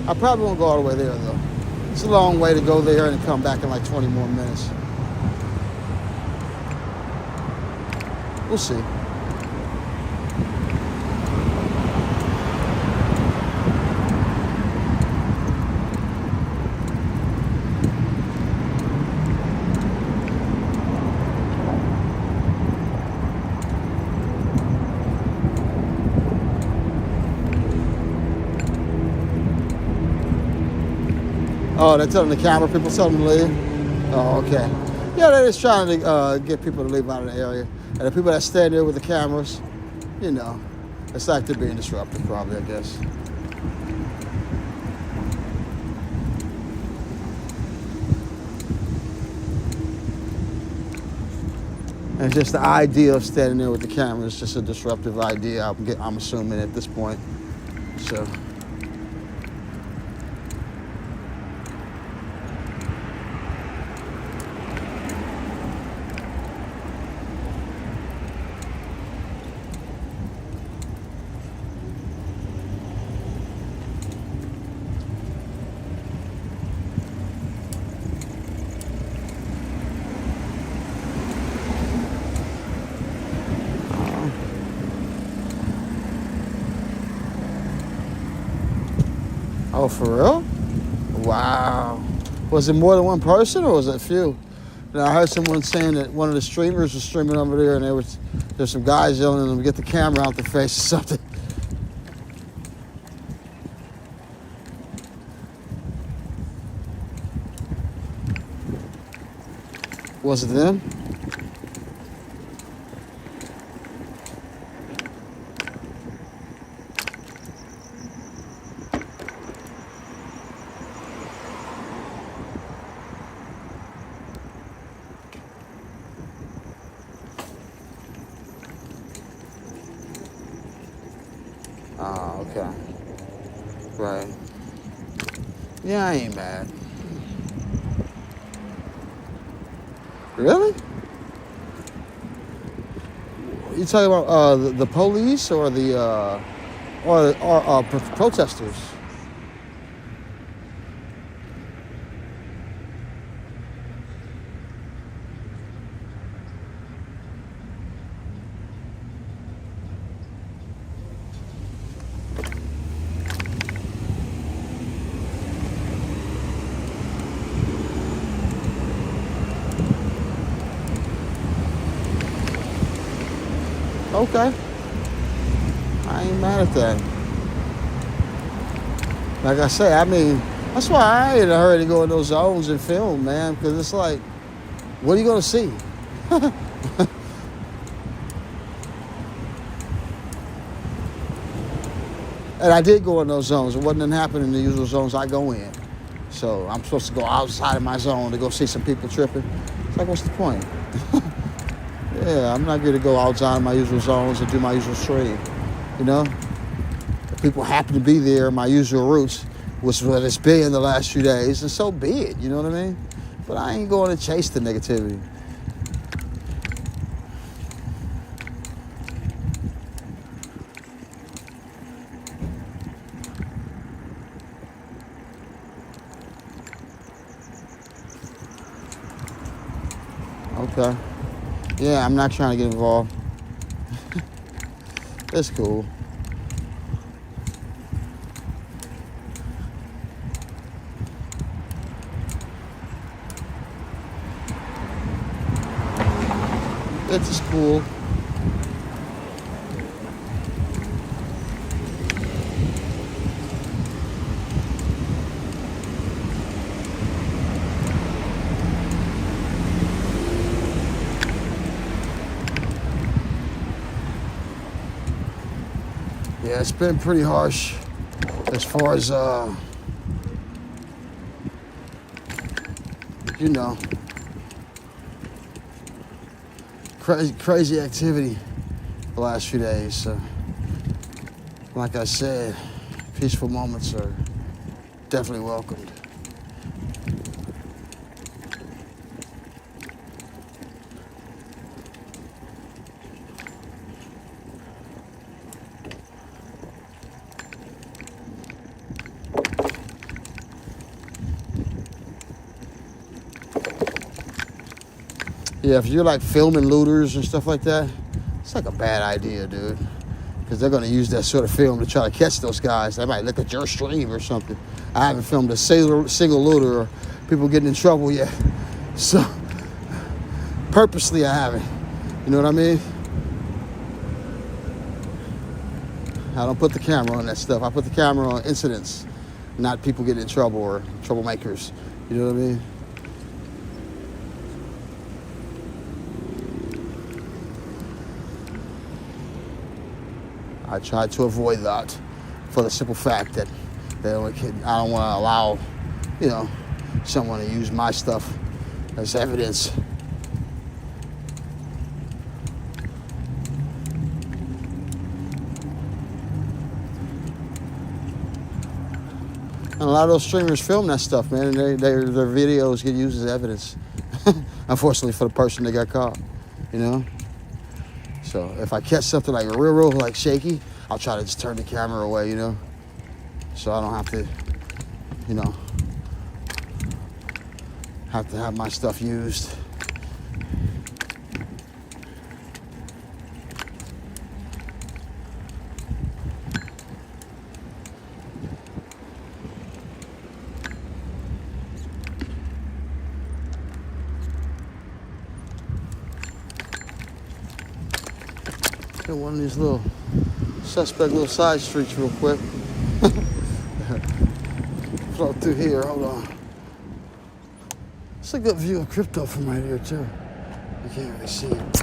I probably won't go all the way there, though. It's a long way to go there and come back in like 20 more minutes. We'll see. Oh, they're telling the camera people something to leave? Oh, okay. Yeah, they're just trying to get people to leave out of the area. And the people that stand there with the cameras, it's like they're being disruptive probably, I guess. And just the idea of standing there with the camera is just a disruptive idea, I'm assuming at this point. So. Oh, for real? Wow. Was it more than one person or was it a few? Now, I heard someone saying that one of the streamers was streaming over there and there's some guys yelling at them to get the camera out their face or something. Was it them? Ah, okay. Right. Yeah, I ain't mad. Really? You talking about the police or the protesters? Okay. I ain't mad at that. Like I say, I mean, that's why I ain't in a hurry to go in those zones and film, man, because it's like, what are you going to see? And I did go in those zones. It wasn't happening in the usual zones I go in. So I'm supposed to go outside of my zone to go see some people tripping. It's like, what's the point? Yeah, I'm not going to go outside of my usual zones and do my usual stream. You know? If people happen to be there, my usual routes, which what it's been the last few days, and so be it. You know what I mean? But I ain't going to chase the negativity. Okay. Yeah, I'm not trying to get involved. It's cool. It's cool. Yeah, it's been pretty harsh as far as, you know, crazy activity the last few days. So, like I said, peaceful moments are definitely welcomed. Yeah, if you're like filming looters and stuff like that, it's like a bad idea, dude. Because they're going to use that sort of film to try to catch those guys. They might look at your stream or something. I haven't filmed a single looter or people getting in trouble yet. So, purposely I haven't. You know what I mean? I don't put the camera on that stuff. I put the camera on incidents, not people getting in trouble or troublemakers. You know what I mean? I try to avoid that for the simple fact that I don't want to allow, you know, someone to use my stuff as evidence. And a lot of those streamers film that stuff, man, and their videos get used as evidence. Unfortunately for the person that got caught, you know? So if I catch something like real like shaky, I'll try to just turn the camera away, you know? So I don't have to, you know, have my stuff used. Hit one of these little suspect little side streets real quick. Flow through here, hold on. It's a good view of crypto from right here too. You can't really see it.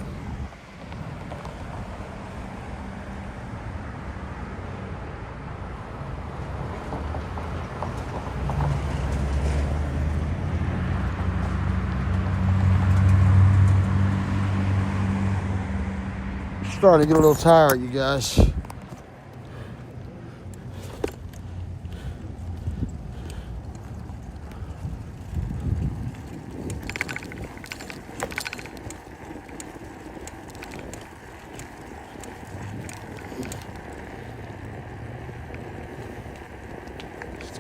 Starting to get a little tired, you guys.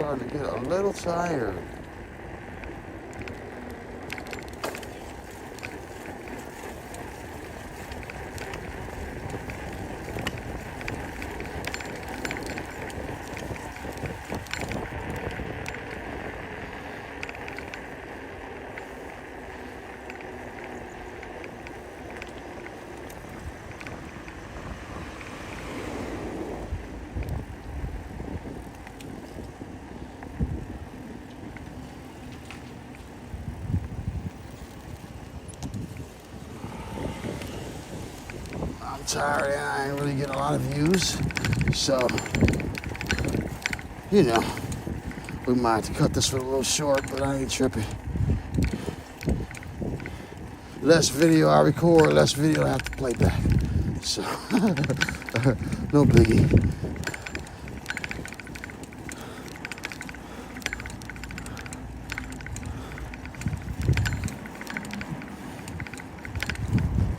starting to get a little tired. I'm tired and I ain't really getting a lot of views. So, you know, we might have to cut this one a little short, but I ain't tripping. Less video I record, less video I have to play back. So, no biggie.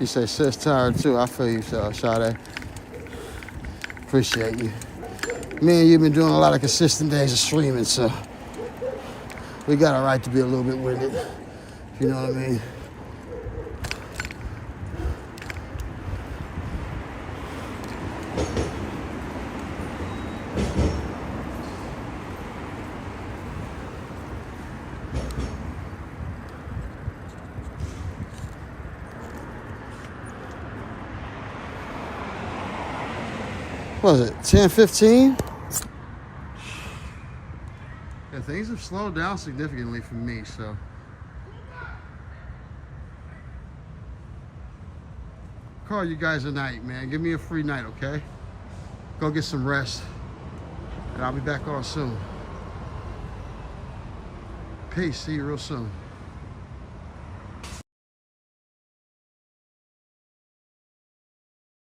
You say sis tired too. I feel you, Sade. Appreciate you. Me and you've been doing a lot of consistent days of streaming, so we got a right to be a little bit winded. If you know what I mean. What was it, 10:15? Yeah, things have slowed down significantly for me, so. Call you guys tonight, man. Give me a free night, okay? Go get some rest. And I'll be back on soon. Peace, see you real soon.